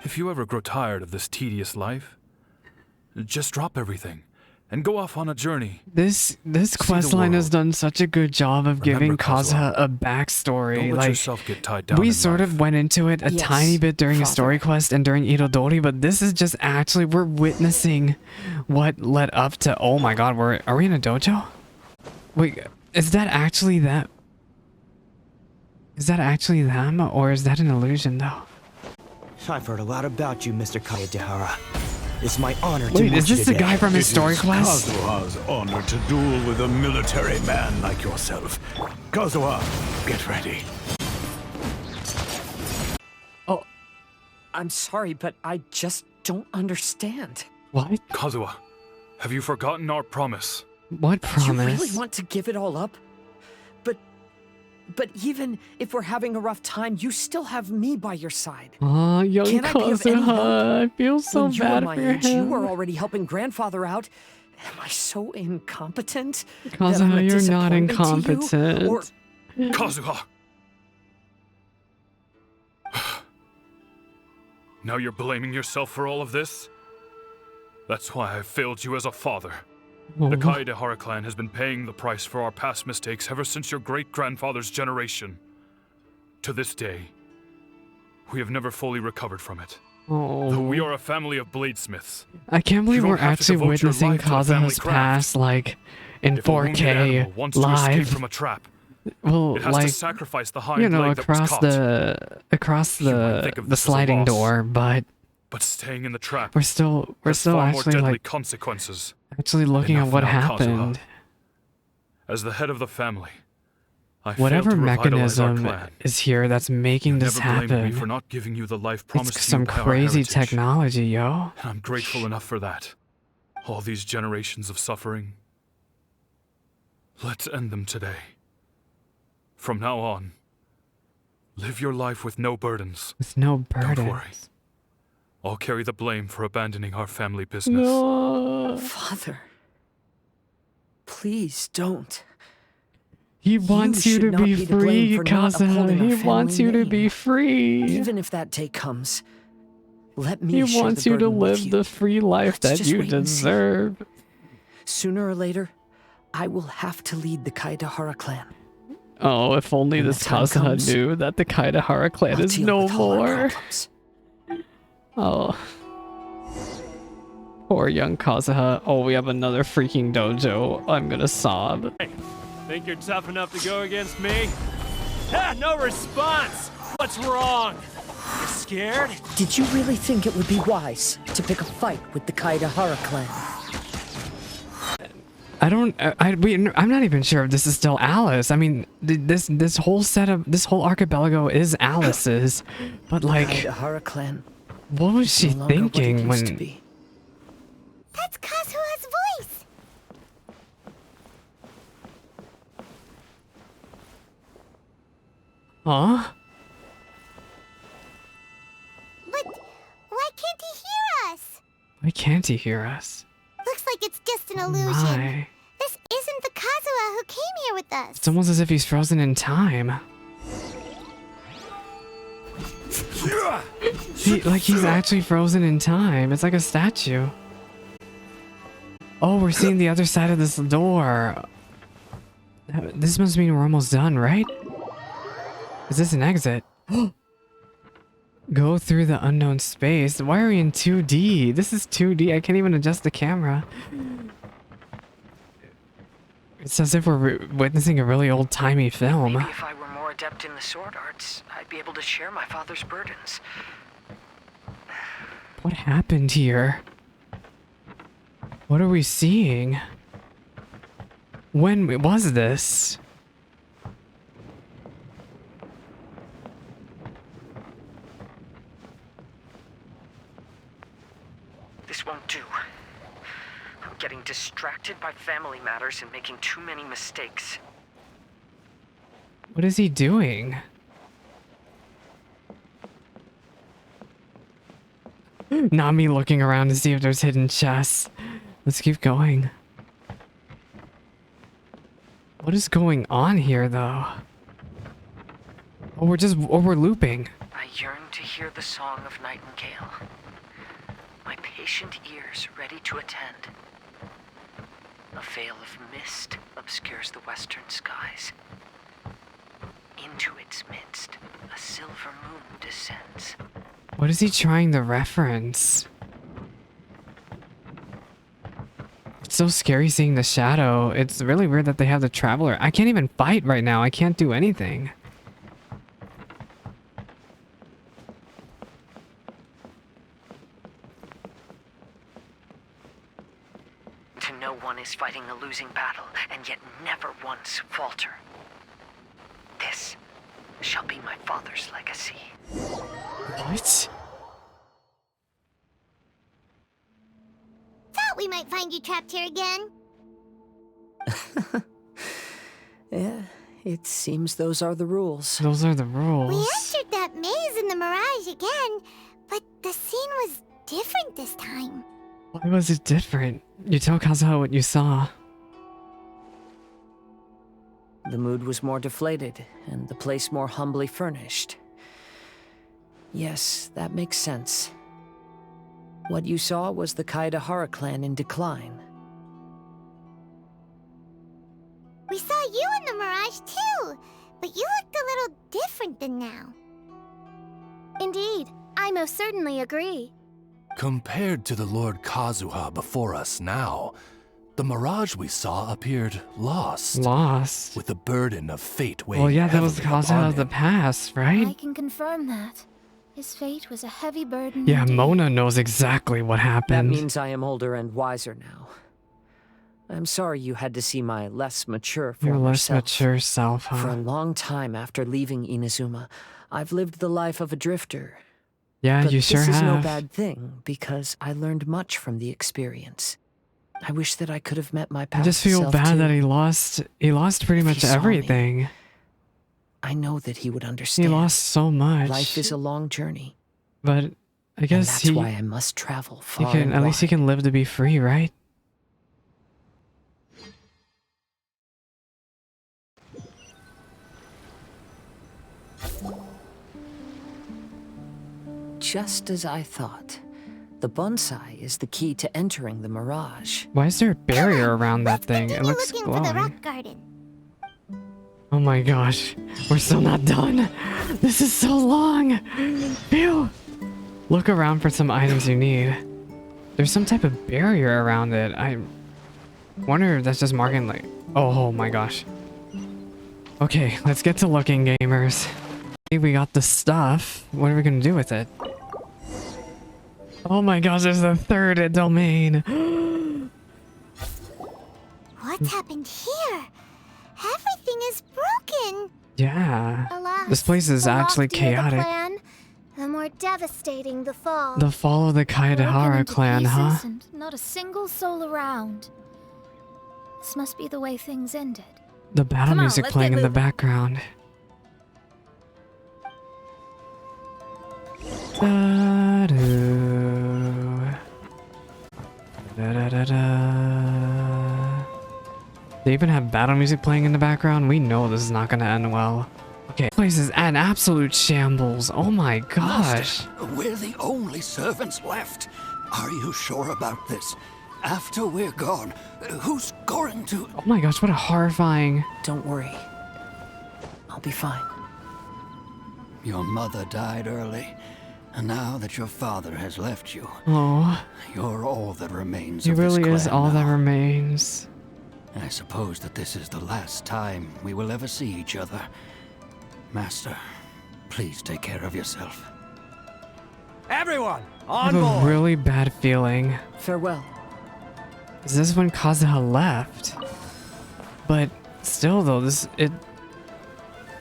If you ever grow tired of this tedious life, just drop everything and go off on a journey. This the quest line has world. done such a good job of giving Remember, Kazuha Kazuha, a backstory. Don't let Like, yourself get tied down we in sort life. of went into it a Yes, tiny bit during a story Father. quest and during Itodori, but this is just actually, we're witnessing what led up to... Oh my god, are we in a dojo? Wait, is that actually that? Is that actually them, or is that an illusion though? I've heard a lot about you, Mr. Kaedehara. It's my honor to Wait, meet is you this the today. guy from his It story is quest? Kazuha's honor to duel with a military man like yourself. Kazuha, get ready. Oh, I'm sorry, but I just don't understand. What? Kazuha, have you forgotten our promise? What You promise? really want to give it all up? But even if we're having a rough time, you still have me by your side. Oh, young Can I be of any help? Kazuha. I feel so When you were bad my for age, you him. were already helping grandfather out. Am I so incompetent? that I'm Kazuha, a you're not disappointment to you? incompetent. Or Kazuha! Now you're blaming yourself for all of this? That's why I failed you as a father. The Oh. Kaedehara clan has been paying the price for our past mistakes ever since your great-grandfather's generation. To this day, we have never fully recovered from it. Though we Oh. are a family of bladesmiths. I can't believe You we're don't have to actually devote your witnessing life to the family Kazuha's craft. past, like, in If a wounded 4K animal wants to escape live. from a trap, Well, it has like, to sacrifice the hind you know, leg that was across caught. the think of the this as a sliding loss. door, but But staying in the trap we're still has far more actually deadly like consequences. actually looking at Enough what now, Kazuha. happened. As the head of the family, I Whatever failed to revitalize our mechanism clan. is here that's making this Never blamed me for happen. not giving you the life promised It's to some you by our crazy heritage. technology, yo. And I'm grateful enough for that. All these generations of suffering. Let's end them today. From now on, live your life with no burdens. With no Don't worry. burdens. I'll carry the blame for abandoning our family business. No. Father, please don't. He wants you should to not be be to blame free, for not Kazuha. upholding our He wants family you to be name. free. Even if that day comes, let me He share wants the you to burden with live you. the free life Let's that just you wait and see. deserve. Sooner or later, I will have to lead the Kaedehara clan. Oh, if only When the this time Kazuha comes, knew that the Kaedehara clan I'll is deal no with all our more. problems. Oh. Poor young Kazuha. Oh, we have another freaking dojo. I'm gonna sob. Think you're tough enough to go against me? Ah, no response! What's wrong? You scared? Did you really think it would be wise to pick a fight with the Kaedehara clan? I'm not even sure if this is still Alice. I mean, this whole archipelago is Alice's, but like, Kaedehara clan. what was is she no longer what it thinking used to when? be. That's Kazuha's voice! Huh? But why can't he hear us? Why can't he hear us? Looks like it's just an illusion. My. This isn't the Kazuha who came here with us. It's almost as if he's frozen in time. He's actually frozen in time. It's like a statue. Oh, we're seeing the other side of this door. This must mean we're almost done, right? Is this an exit? Go through the unknown space. Why are we in 2D? This is 2D. I can't even adjust the camera. It's as if we're witnessing a really old-timey film. Maybe if I were more adept in the sword arts, I'd be able to share my father's burdens. What happened here? What are we seeing? When was this? This won't do. I'm getting distracted by family matters and making too many mistakes. What is he doing? Not me looking around to see if there's hidden chests. Let's keep going. What is going on here, though? Oh, we're looping. I yearn to hear the song of nightingale. My patient ears ready to attend. A veil of mist obscures the western skies. Into its midst, a silver moon descends. What is he trying to reference? It's so scary seeing the shadow. It's really weird that they have the traveler. I can't even fight right now. I can't do anything. To know one is fighting a losing battle, and yet never once falter. This shall be my father's legacy. What? Thought we might find you trapped here again. Yeah, it seems those are the rules. Those are the rules. We entered that maze in the Mirage again, but the scene was different this time. Why was it different? You tell Kazuha what you saw. The mood was more deflated, and the place more humbly furnished. Yes, that makes sense. What you saw was the Kaedehara clan in decline. We saw you in the Mirage too, but you looked a little different than now. Indeed, I most certainly agree. Compared to the Lord Kazuha before us now, the mirage we saw appeared lost. Lost? With the burden of fate weighing Well, yeah, that was heavily Kazuha upon of the him. past, right? I can confirm that. His fate was a heavy burden. Yeah, indeed. Mona knows exactly what That happened. means I am older and wiser now. I'm sorry you had to see my less mature Your former less self. mature self, For a huh? long time after leaving Inazuma, I've lived the life of a drifter. Yeah, But you sure this is no have. bad thing, because I learned much from the experience. I wish that I could have met my past I just feel self bad too. that he lost pretty If much he saw me, everything. I know that he would He understand. lost so much. Life is a long journey. But I And guess that's he why I must travel far can and at least he wide. can live to be free, right? Just as I thought. The bonsai is the key to entering the mirage. Why is there a barrier around that thing? It Continue looks looking for the glowing. rock garden. Oh my gosh, we're still not done. This is so long. Phew. Look around for some items you need. There's some type of barrier around it. I wonder if that's just marking like... Oh my gosh. Okay, let's get to looking, gamers. Okay, we got the stuff. What are we gonna do with it? Oh my gosh, there's a third domain. What's happened here? Everything is broken. Yeah. Alas, This place is the actually loftier the chaotic. plan, the more devastating the fall. The fall of the Broken Kaedehara into clan, huh? pieces and not a single soul around. This must be the way things ended. The battle Come on, music let's playing get in the moving. background. Da-do. Da-da-da-da. They even have battle music playing in the background. We know this is not going to end well. Okay, this place is an absolute shambles. Oh my gosh. Master, we're the only servants left. Are you sure about this? After we're gone, who's going to... Oh my gosh, what a horrifying... Don't worry. I'll be fine. Your mother died early, and now that your father has left you, Oh, you're all that remains he of this really is clan all that now. remains. I suppose that this is the last time we will ever see each other. Master, please take care of yourself. Everyone, I on have a board! really bad feeling. Farewell. Is this when Kazuha left? But still though,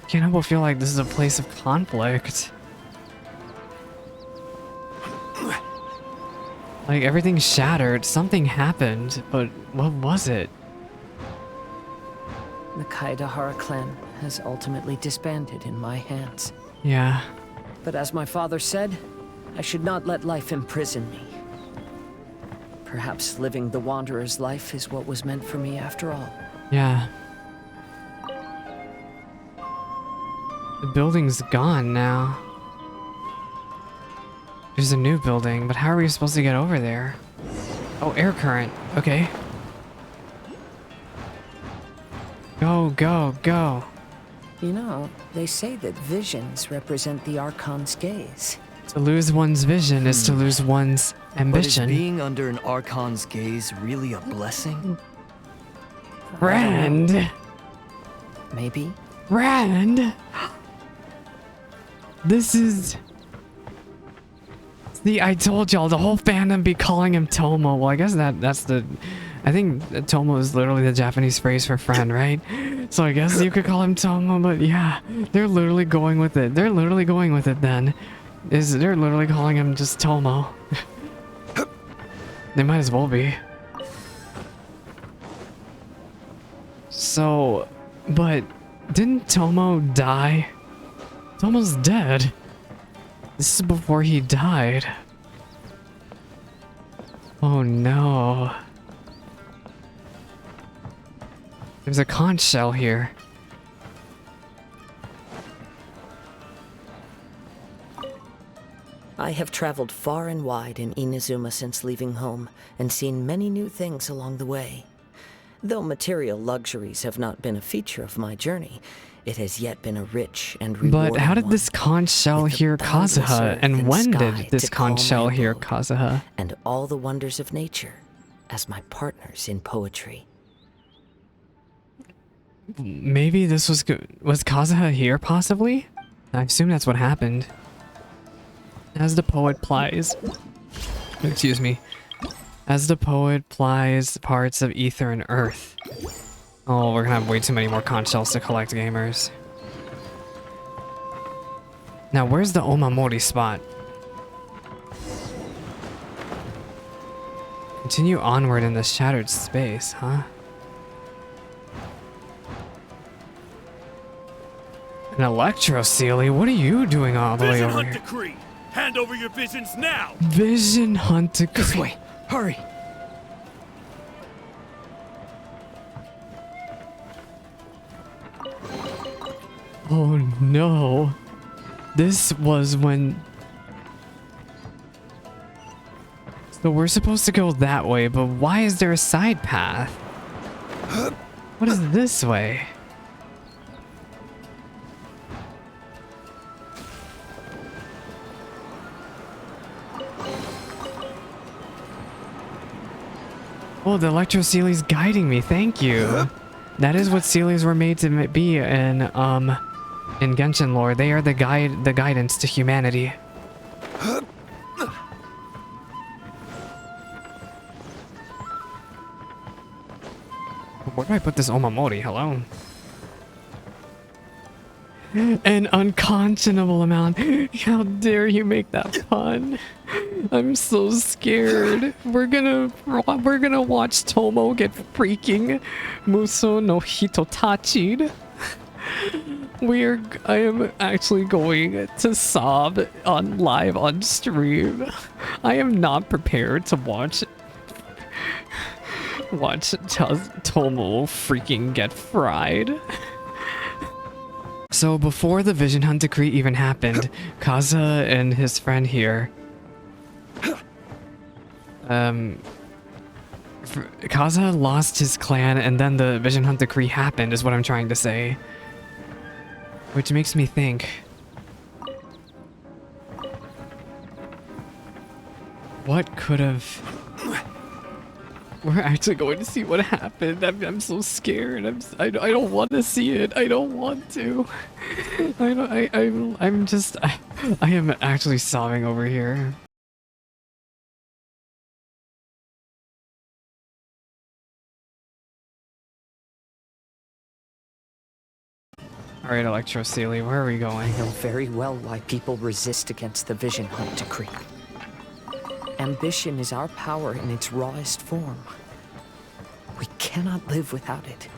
can't help but feel like this is a place of conflict. Like everything's shattered, something happened, but what was it? The Kaedahara clan has ultimately disbanded in my hands. Yeah. But as my father said, I should not let life imprison me. Perhaps living the Wanderer's life is what was meant for me after all. Yeah. The building's gone now. There's a new building, but how are we supposed to get over there? Oh, air current. Okay. Go, go, go. You know, they say that visions represent the Archon's gaze. To lose one's vision is to lose one's ambition. But is being under an Archon's gaze really a blessing? Rand! Maybe. Rand! This is... See, I told y'all, the whole fandom be calling him Tomo. Well, I guess that's the... I think Tomo is literally the Japanese phrase for friend, right? So I guess you could call him Tomo, but yeah, they're literally going with it. They're literally going with it then. They're literally calling him just Tomo. They might as well be. So, but didn't Tomo die? Tomo's dead. This is before he died. Oh no. There's a conch shell here. I have traveled far and wide in Inazuma since leaving home, and seen many new things along the way. Though material luxuries have not been a feature of my journey, it has yet been a rich and rewarding But how did one, this conch shell with the hear boundless Kazuha? earth And when sky did this to call conch my shell hear abode, Kazuha? and all the wonders of nature as my partners in poetry. Maybe this was Kazuha here, possibly? I assume that's what happened. As the poet plies... Excuse me. As the poet plies parts of ether and earth. Oh, we're gonna have way too many more conch shells to collect, gamers. Now, where's the Omamori spot? Continue onward in the shattered space, huh? An electro Sealy? What are you doing all the way over here? Decree! Hand over your visions now! Vision Hunt Decree. This way! Hurry! Oh no. This was when... So we're supposed to go that way, but why is there a side path? What is this way? Oh, the electro Sealy's guiding me. Thank you. That is what Sealies were made to be in Genshin lore. They are the guidance to humanity. Where do I put this Omamori? Hello? An unconscionable amount. How dare you make that pun? I'm so scared. We're gonna watch Tomo get freaking Muso no Hitotachi'd. I am actually going to sob live on stream. I am not prepared to watch Tomo freaking get fried. So before the Vision Hunt Decree even happened, Kazuha and his friend here Kazuha lost his clan and then the Vision Hunt decree happened is what I'm trying to say. Which makes me think... what could have... We're actually going to see what happened. I'm so scared. I don't want to see it. I don't want to. I am actually sobbing over here. All right, Electro Sealy, where are we going? I know very well why people resist against the Vision Hunt decree. Ambition is our power in its rawest form. We cannot live without it.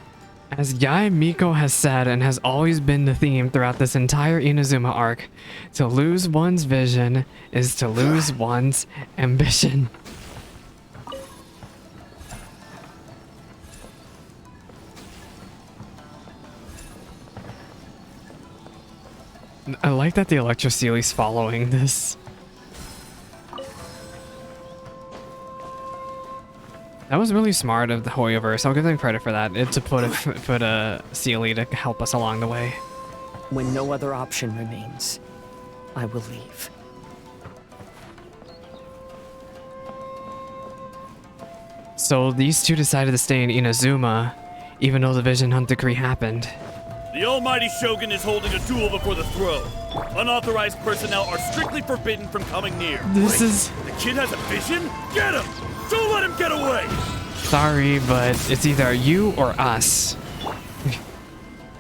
As Yae Miko has said and has always been the theme throughout this entire Inazuma arc, to lose one's vision is to lose one's ambition. I like that the Electro Sealy's following this. That was really smart of the Hoyoverse. I'll give them credit for that. To put a Sealy to help us along the way. When no other option remains, I will leave. So these two decided to stay in Inazuma, even though the Vision Hunt decree happened. The Almighty Shogun is holding a duel before the throne. Unauthorized personnel are strictly forbidden from coming near. This is... The kid has a vision? Get him! Don't let him get away! Sorry, but it's either you or us.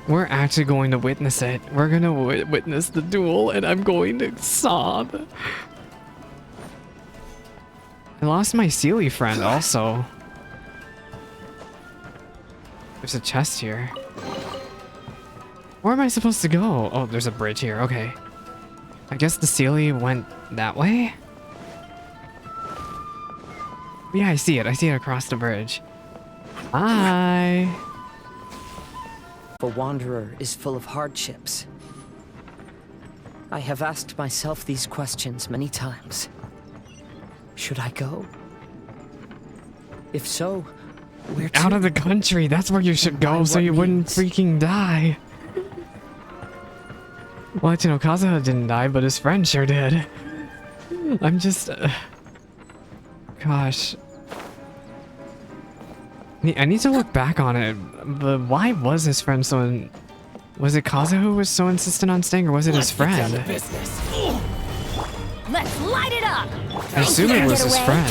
We're actually going to witness it. We're gonna witness the duel, and I'm going to sob. I lost my Sealy friend also. There's a chest here. Where am I supposed to go? Oh, there's a bridge here. Okay. I guess the Sealy went that way? Yeah, I see it. I see it across the bridge. Hi. A wanderer is full of hardships. I have asked myself these questions many times. Should I go? If so, where to? Out of the country. That's where you should go so you wouldn't freaking die. Well, you know, Kazuha didn't die, but his friend sure did. I'm just... gosh. I need to look back on it, but why was his friend so... Was it Kazuha who was so insistent on staying, or was it his friend? Let's light it up! I assume it was his friend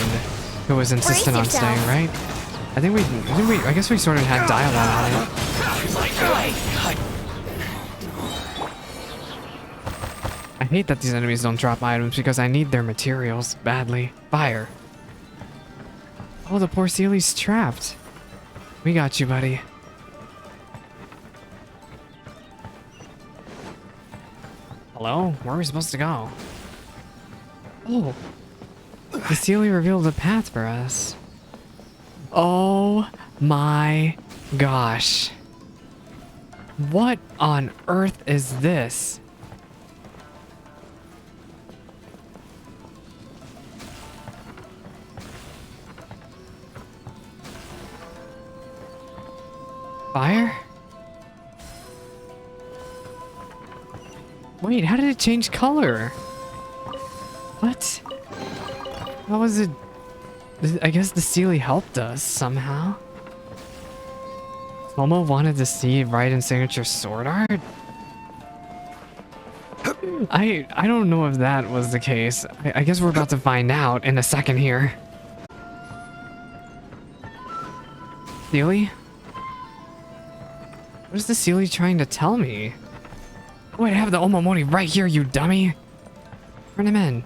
who was insistent on staying, right? I guess we sort of had dialogue on it. I hate that these enemies don't drop items because I need their materials badly. Fire. Oh, the poor Sealy's trapped. We got you, buddy. Hello? Where are we supposed to go? Oh. The Sealy revealed a path for us. Oh my gosh. What on earth is this? Fire? Wait, how did it change color? What? How was it? I guess the Sealy helped us somehow. Momo wanted to see Raiden's signature sword art? I don't know if that was the case. I guess we're about to find out in a second here. Sealy? What is the Sealy trying to tell me? Wait, I have the Omamori right here, you dummy! Turn him in.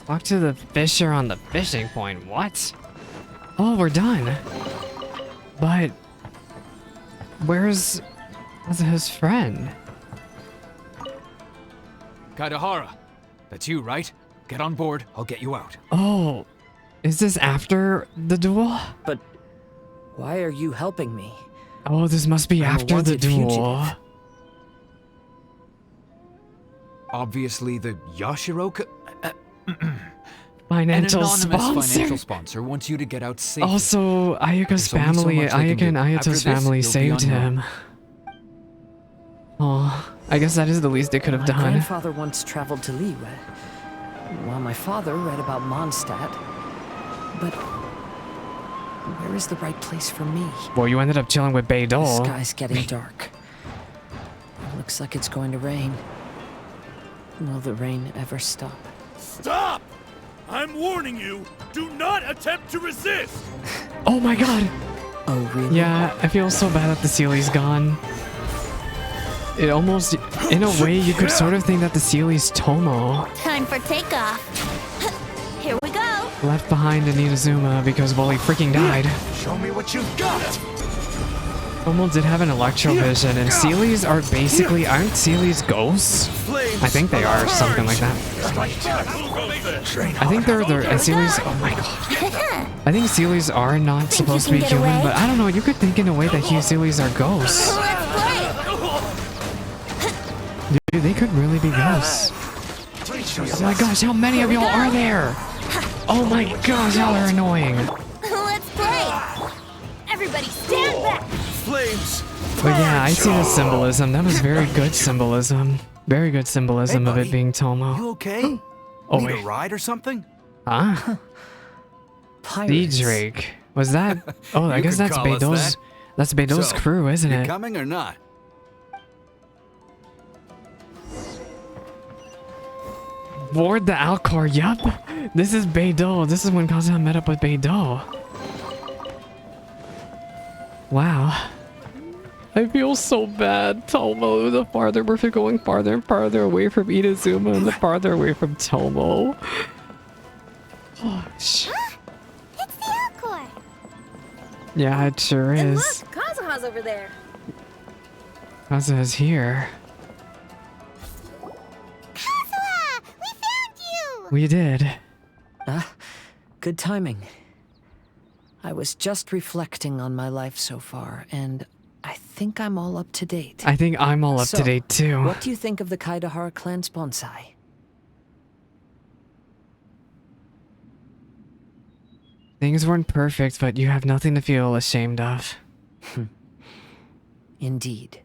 Talk to the fisher on the fishing point. What? Oh, we're done. But where's his friend? Kaidahara, that's you, right? Get on board, I'll get you out. Oh, is this after the duel? But why are you helping me? Oh, this must be after the duel. Fugitive. Obviously the Yashiro Financial An anonymous sponsor. financial sponsor wants you to get out safely. Also, Ayaka's There's only so family, much they Ayaka can and do. After Ayato's this, family you'll be saved unknown. him. Oh, I guess that is the least they could have My done. grandfather once traveled to Liyue, while my father read about Mondstadt. But where is the right place for me? Well, you ended up chilling with The Beidou. sky's getting dark. Looks like it's going to rain. Will the rain ever stop? Stop! I'm warning you, do not attempt to resist! Oh my god! Oh, really? Yeah, I feel so bad that the Sealy's gone. It almost, in a way, you could sort of think that the Sealy's Tomo. Time for takeoff. Here we go. Left behind in Inazuma because, well, he freaking died. Show me what you've got. Tomo did have an electrovision, and Sealy's are basically, aren't Sealy's ghosts? I think they are, something like that. I think they're, and Sealy's, oh my god. I think Sealy's are not supposed to be human, but I don't know, you could think in a way that Sealy's are ghosts. Dude, they could really be ghosts. Oh my gosh, how many of y'all are there? Oh my gosh, y'all are annoying. Let's play. Everybody stand back. Flames! But yeah, I see the symbolism. That was very good symbolism. Very good symbolism of it being Tomo. You okay? Oh Need wait. a ride or something? Huh? Pirates. Drake. Was that? Oh, I You guess can that's call us Beidou's. that. That's Beidou's So, crew, isn't you it? coming or not? Board the Alcor. Yup. This is Beidou. This is when Kazuha met up with Beidou. Wow. I feel so bad, Tomo. The farther we're going farther and farther away from Inazuma, and the farther away from Tomo. Oh, It's the Alcor. yeah, it sure And is. look, Kazuha's over there. Kazuha's here. Kazuha, we found you. We did. Good timing. I was just reflecting on my life so far, and I think I'm all up to date. I think I'm all up to date too. What do you think of the Kaidahara clan's bonsai? Things weren't perfect, but you have nothing to feel ashamed of. Indeed.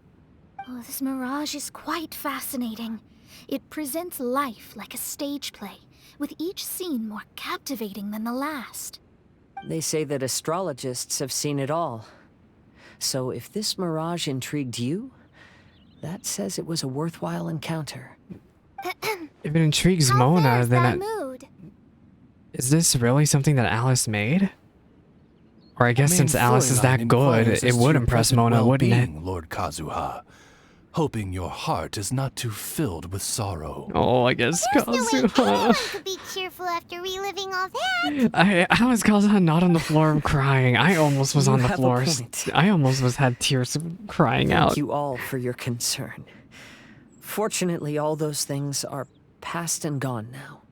Oh, this mirage is quite fascinating. It presents life like a stage play, with each scene more captivating than the last. They say that astrologists have seen it all. So if this mirage intrigued you, that says it was a worthwhile encounter. If it intrigues Mona, then is this really something that Alice made? Or I guess since Alice is that good, it would impress Mona, wouldn't it? Lord Kazuha, hoping your heart is not too filled with sorrow. Oh, I guess Anyone Kazuha. could be cheerful after reliving all that. How is Kazuha not on the floor crying? I almost was You on the have a floor. point. I almost had tears crying out. Thank you all for your concern. Fortunately, all those things are past and gone now.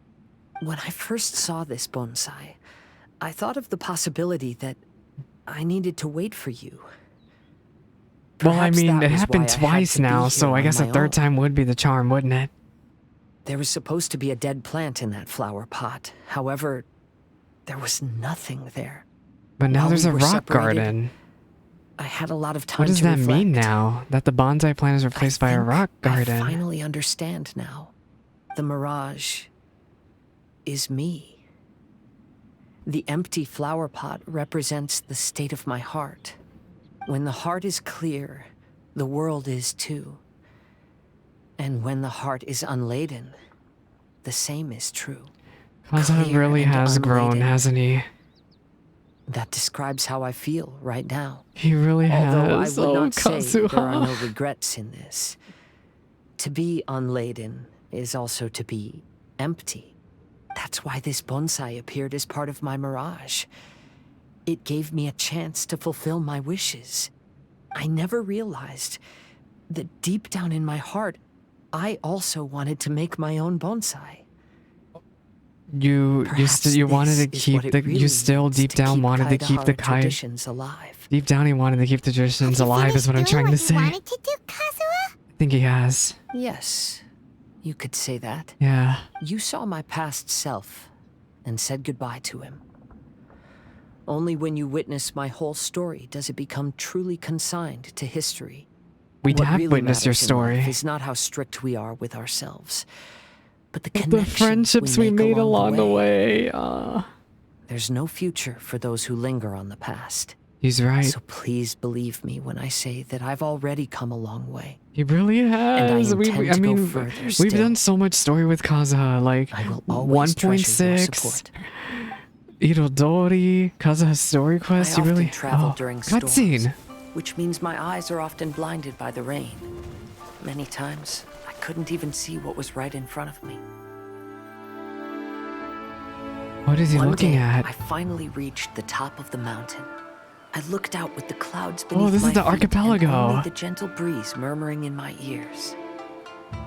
When I first saw this bonsai, I thought of the possibility that I needed to wait for you. Well, I Perhaps mean, that it was happened why I had twice to be now, here so I on guess a my third own. time would be the charm, wouldn't it? There was supposed to be a dead plant in that flower pot. However, there was nothing there. But now While there's we a were rock separated, garden. I had a lot of time What does to that reflect. mean now? That the bonsai plant is replaced by a rock I garden? finally understand now. The mirage is me. The empty flower pot represents the state of my heart. When the heart is clear, the world is too. And when the heart is unladen, the same is true. Kazuha Clear really and has grown, unladen. hasn't he? That describes how I feel right now. He really Although has. I would Oh, not say there are Kazuha. no regrets in this. To be unladen is also to be empty. That's why this bonsai appeared as part of my mirage. It gave me a chance to fulfill my wishes. I never realized that deep down in my heart, I also wanted to make my own bonsai. You wanted to this is keep what it the really you still means deep to down keep wanted to keep the Kaidahara Kai traditions alive. deep down he wanted to keep the traditions alive is what I'm trying to say. I Wanted to do, Kazuha? think he has. Yes, you could say that. Yeah. You saw my past self, and said goodbye to him. Only when you witness my whole story does it become truly consigned to history. We What have really witnessed your matters in story. life is not how strict we are with ourselves, but the The connections friendships we make made along the way. There's no future for those who linger on the past. He's right. So please believe me when I say that I've already come a long way. He really has. And I intend to go mean, further we've still. done so much story with Kazuha, like I will always treasure your 1.6, support. Irodori, Kazuha's story quest. I You often really travel during storms, cutscene. which means my eyes are often blinded by the rain. Many times, I couldn't even see what was right in front of me. What is he One looking day, at? I finally reached the top of the mountain. I looked out with the clouds beneath This my is the feet archipelago. and only the gentle breeze murmuring in my ears.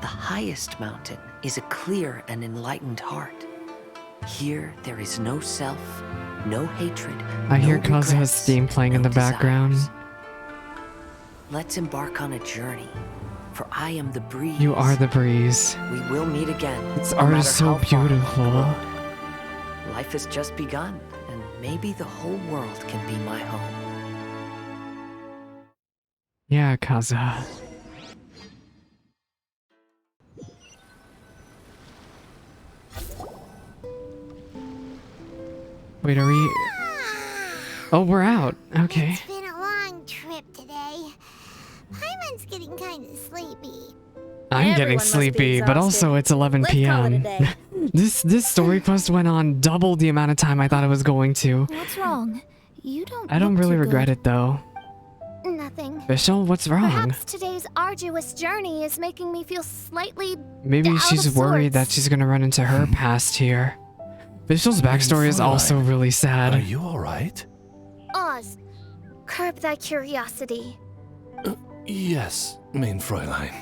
The highest mountain is a clear and enlightened heart. Here, there is no self, no hatred. I no hear regrets, Kazuha's theme playing in no the background. desires. Let's embark on a journey, for I am the breeze. You are the breeze. We will meet again. This no art matter is so how far we beautiful. roam. Life has just begun, and maybe the whole world can be my home. Yeah, Kazuha. Wait, are we... Oh, we're out. Okay. It's been a long trip today. Paimon's getting kind of sleepy. I'm getting Everyone must be sleepy, but also it's 11 Let's call it a p.m. day. This story quest went on double the amount of time I thought it was going to. What's wrong? You don't I don't look really too regret good. it though. Nothing. Official, what's wrong? Perhaps today's arduous journey is making me feel slightly Maybe out she's of worried that sorts. she's gonna run into her past here. Official's backstory is also really Are sad. you alright? Oz, curb thy curiosity. Yes, main Fräulein.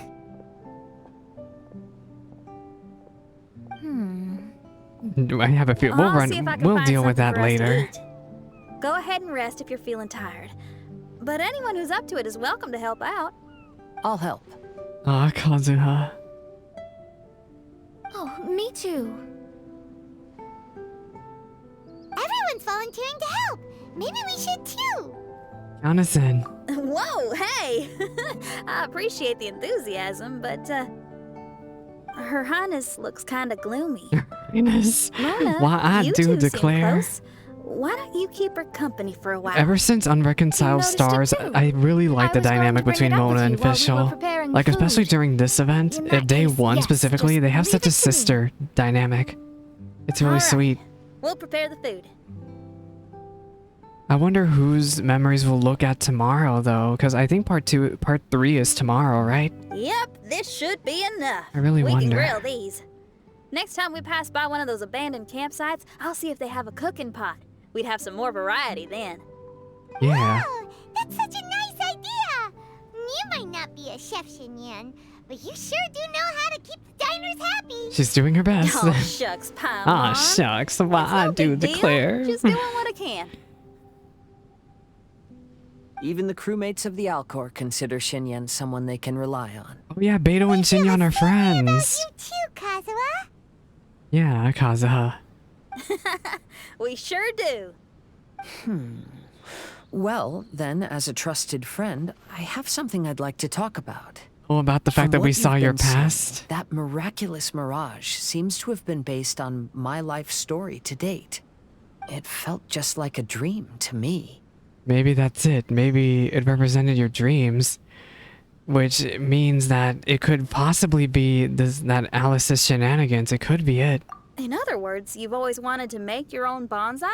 I have a few. We'll I'll see if I run. can We'll find deal with something that for us to later. eat. Go ahead and rest if you're feeling tired. But anyone who's up to it is welcome to help out. I'll help. Ah, Kazuha. Oh, me too. Everyone's volunteering to help. Maybe we should too. Count us in. Whoa, hey! I appreciate the enthusiasm, but, Her Highness looks kinda gloomy. Highness. Mona, Why I you do two seem declare. close. Why don't you keep her company for a while? Ever since Unreconciled noticed it Stars, too. I really like the was going to dynamic bring between it up Mona with and you while we were Official. preparing Like, especially food. during this event, In at that day case, one yes, specifically, just they have leave such a it to me. sister dynamic. It's really Alright. sweet. We'll prepare the food. I wonder whose memories we'll look at tomorrow, though, because I think part 3 is tomorrow, right? Yep, this should be enough. I really we wonder. can grill these. Next time we pass by one of those abandoned campsites, I'll see if they have a cooking pot. We'd have some more variety then. Yeah. Oh, that's such a nice idea. You might not be a chef, Shinyan, but you sure do know how to keep the diners happy. She's doing her best. Oh, shucks, Paimon. Ah, shucks. Why It's I no do big deal. declare. Just doing what I can. Even the crewmates of the Alcor consider Shinyan someone they can rely on. Oh yeah, Beto and Shinyan are friends. You too, Kazuha. Yeah, Kazuha. We sure do. Well, then, as a trusted friend, I have something I'd like to talk about. Well, about the fact From that we what saw you've your been saying, past. that miraculous mirage seems to have been based on my life story to date. It felt just like a dream to me. Maybe that's it. Maybe it represented your dreams. Which means that it could possibly be that Alice's shenanigans. It could be it. In other words, you've always wanted to make your own bonsai?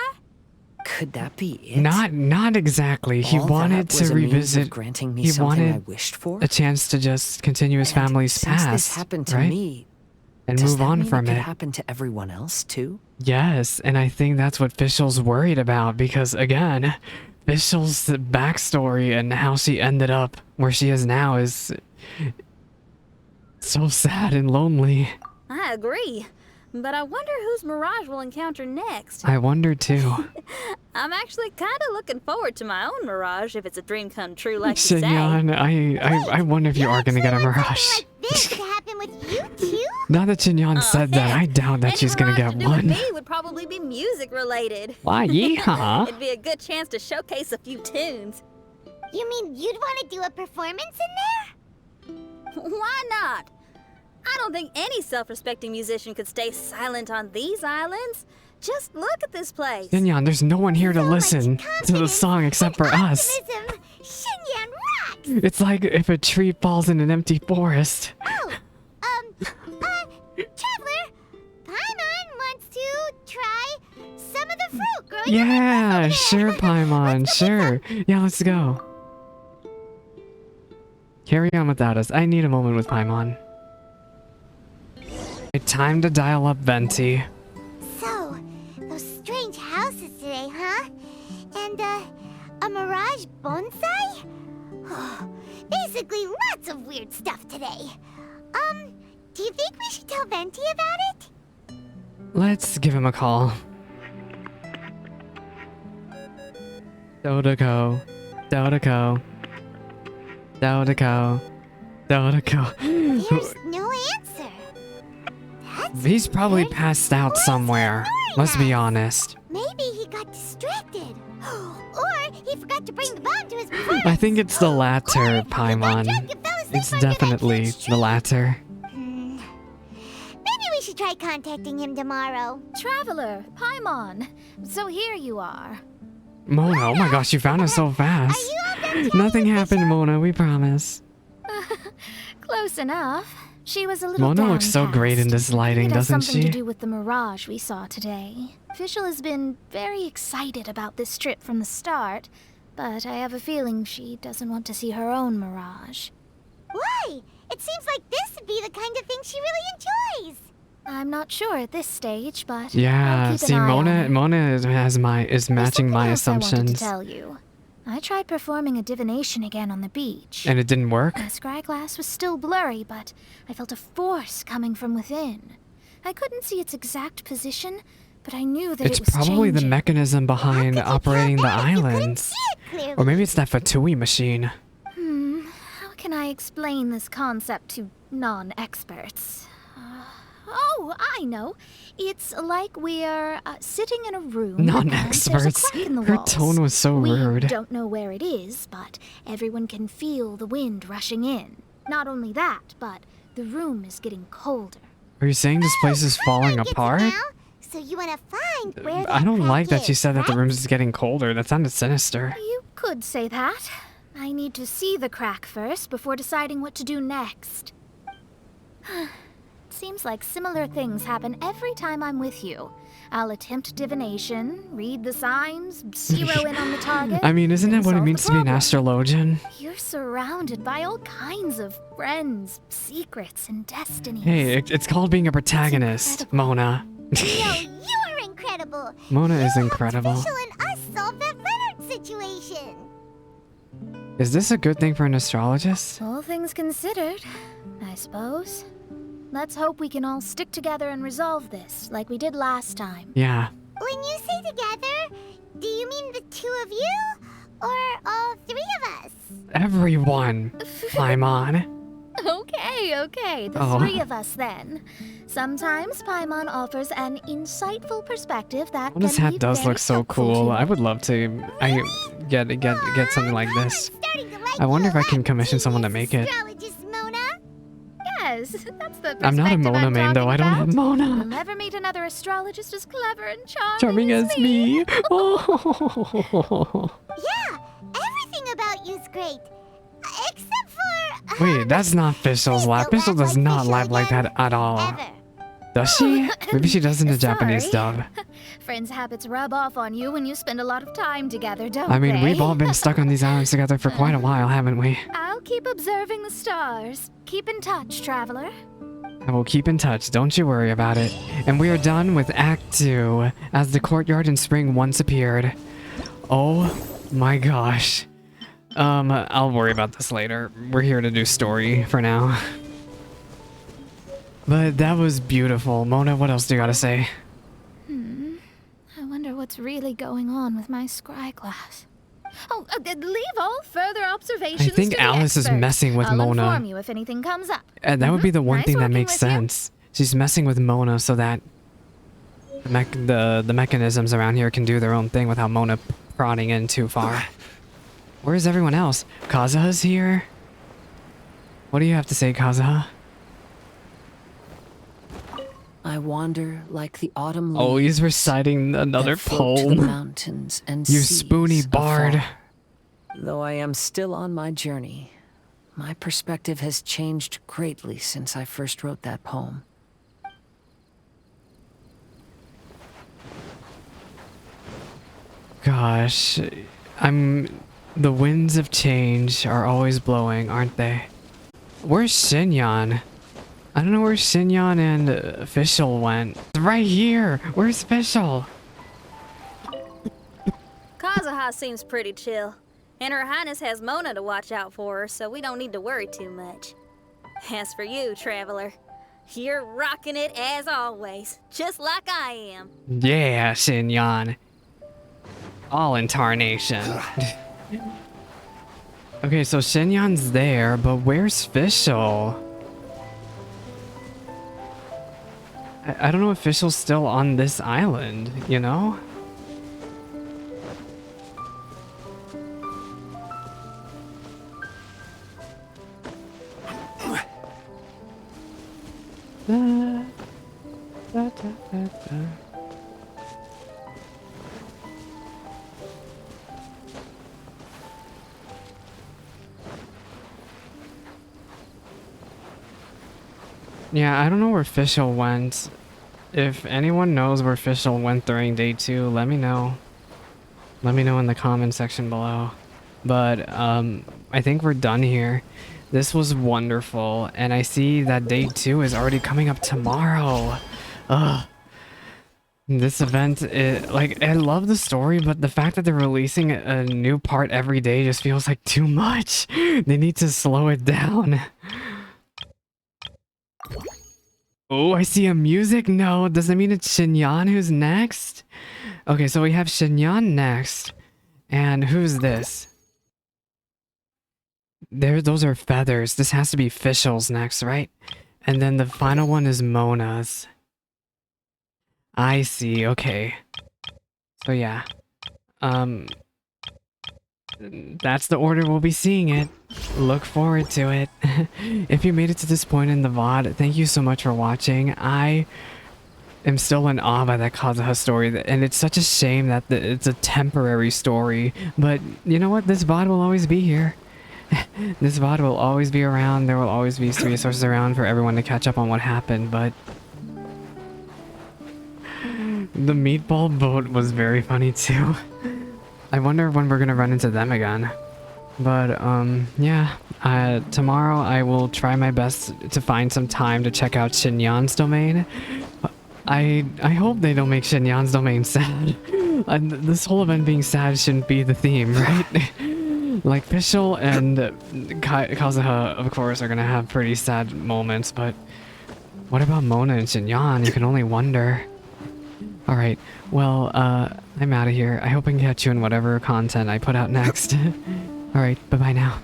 Could that be it? Not exactly. He All wanted that was to a means of revisit. granting me He something I wanted wished for? a chance to just continue his And family's since past, this happened to right? me, And does move that on mean from it could it. happen to everyone else too? Yes, and I think that's what Fischl's worried about because, again, Fischl's backstory and how she ended up where she is now is so sad and lonely. I agree. But I wonder whose Mirage we'll encounter next. I wonder too. I'm actually kind of looking forward to my own Mirage if it's a dream come true like you say. Shinyan, I wonder if you are gonna get a mirage. This to happen happen with you too? Now that Chinyan said that, I doubt that she's gonna get one. Me would probably be music related. Why, yeehaw. It'd be a good chance to showcase a few tunes. You mean you'd want to do a performance in there? Why not? I don't think any self-respecting musician could stay silent on these islands. Just look at this place. Chinyan, there's no one here to listen to the song except for us. Xinyan rocks! It's like if a tree falls in an empty forest. Traveler, Paimon wants to try some of the fruit growing Yeah, sure, Paimon, sure. Yeah, let's go. Carry on without us. I need a moment with Paimon. Time to dial up Venti. So, those strange houses today, huh? And, a mirage bonsai? Basically, lots of weird stuff today. Do you think we should tell Venti about it? Let's give him a call. Dodako. Dodako. Dodako. Dodako. There's no answer. He's probably passed out somewhere. Let's be honest. Maybe he got distracted. Or he forgot to bring the bomb to his performance. I think it's the latter, Paimon. It's definitely the latter. Maybe we should try contacting him tomorrow. Traveler, Paimon. So here you are. Mona, oh my gosh, you found us so fast. Nothing happened, Mona, we promise. Close enough. She was a little Mona looks so great in this lighting, doesn't something to she? do with the mirage we saw today. Fischl has been very excited about this trip from the start, but I have a feeling she doesn't want to see her own mirage. Why? It seems like this would be the kind of thing she really enjoys. I'm not sure at this stage, but Yeah, I'll keep an see, eye on her. Mona is matching my Else I wanted to assumptions. tell you. I tried performing a divination again on the beach. And it didn't work? My scryglass was still blurry, but I felt a force coming from within. I couldn't see its exact position, but I knew that It's it was probably the changing. mechanism behind operating the islands. Or maybe it's that Fatui machine. How can I explain this concept to non-experts? Oh, I know. It's like we're sitting in a room. and there's a Non-experts. crack in the Her walls. tone was so We rude. don't know where it is, but everyone can feel the wind rushing in. Not only that, but the room is getting colder. Are you saying this place is falling apart? So you want to find where that I don't crack like that she is, said that the right? room is getting colder. That sounded sinister. You could say that. I need to see the crack first before deciding what to do next. Seems like similar things happen every time I'm with you. I'll attempt divination, read the signs, zero in on the target. I mean, isn't that what it means to be an astrologian? You're surrounded by all kinds of friends, secrets, and destinies. Hey, it's called being a protagonist, Mona. No, you're incredible. Mona is incredible. Fischl and us solved that Leonard situation. Is this a good thing for an astrologist? All things considered, I suppose. Let's hope we can all stick together and resolve this, like we did last time. Yeah. When you say together, do you mean the two of you? Or all three of us? Everyone. Paimon. Okay, the Oh. three of us then. Sometimes Paimon offers an insightful perspective that Mona's can hat be does very look so helpful cool. to I would love to get something like this. I wonder if I can commission someone to make it. Astrologist Mona? Yes, that's the I'm not a perspective Mona I'm main though. talking I don't have about. Mona. You'll never meet another astrologist as clever and Charming as me. Oh. Yeah, everything about you's great. Except for... Wait, that's not Fischl's laugh. Fischl does not laugh like that at all. Does she? Maybe she does in the Japanese dub. Friends' habits rub off on you when you spend a lot of time together, don't I mean, they? we've all been stuck on these islands together for quite a while, haven't we? I'll keep observing the stars. Keep in touch, traveler. I will keep in touch, don't you worry about it. And we are done with Act 2, as the courtyard in spring once appeared. Oh my gosh. I'll worry about this later. We're here to do story for now. But that was beautiful. Mona, what else do you gotta say? I wonder what's really going on with my scryglass. Oh, leave all further observations I think to the Alice is experts. messing with I'll Mona. inform you if anything comes up. And that would be the one Nice thing that working makes with you. sense. She's messing with Mona so that the mechanisms around here can do their own thing without Mona prodding in too far. Where's everyone else? Kazuha's here? What do you have to say, Kazuha? I wander like the autumn Oh, he's leaves reciting another that float to the poem. mountains and You seas spoony bard. afar. Though I am still on my journey, my perspective has changed greatly since I first wrote that poem. Gosh, the winds of change are always blowing, aren't they? Where's Shinyan? I don't know where Shinyan and Official went. Right here! Where's Official? Kazuha seems pretty chill. And Her Highness has Mona to watch out for her, so we don't need to worry too much. As for you, Traveler, you're rocking it as always, just like I am. Yeah, Shinyan. All in tarnation. Okay, so Shinyan's there, but where's Official? I don't know if Official's still on this island, you know? Da, da, da, da, da. Yeah, I don't know where Official went. If anyone knows where Official went during day 2, let me know. Let me know in the comment section below. But, I think we're done here. This was wonderful, and I see that day 2 is already coming up tomorrow. Ugh. This event, like, I love the story, but the fact that they're releasing a new part every day just feels like too much. They need to slow it down. Oh, I see a music note. Does that mean it's Shinyan who's next? Okay, so we have Shinyan next. And who's this? Those are feathers. This has to be Official's next, right? And then the final one is Mona's. I see, okay. So yeah. That's the order we'll be seeing it. Look forward to it. If you made it to this point in the VOD, thank you so much for watching. I am still in awe by that Kazuha story, and it's such a shame that it's a temporary story. But you know what? This VOD will always be here. This VOD will always be around. There will always be resources around for everyone to catch up on what happened, but the meatball boat was very funny too. I wonder when we're gonna run into them again. But, yeah. Tomorrow I will try my best to find some time to check out Shinyan's domain. I hope they don't make Shinyan's domain sad. This whole event being sad shouldn't be the theme, right? Like, Official and Kazuha, of course, are gonna have pretty sad moments, but what about Mona and Shinyan? You can only wonder. Alright, well, I'm out of here. I hope I can catch you in whatever content I put out next. Alright, bye-bye now.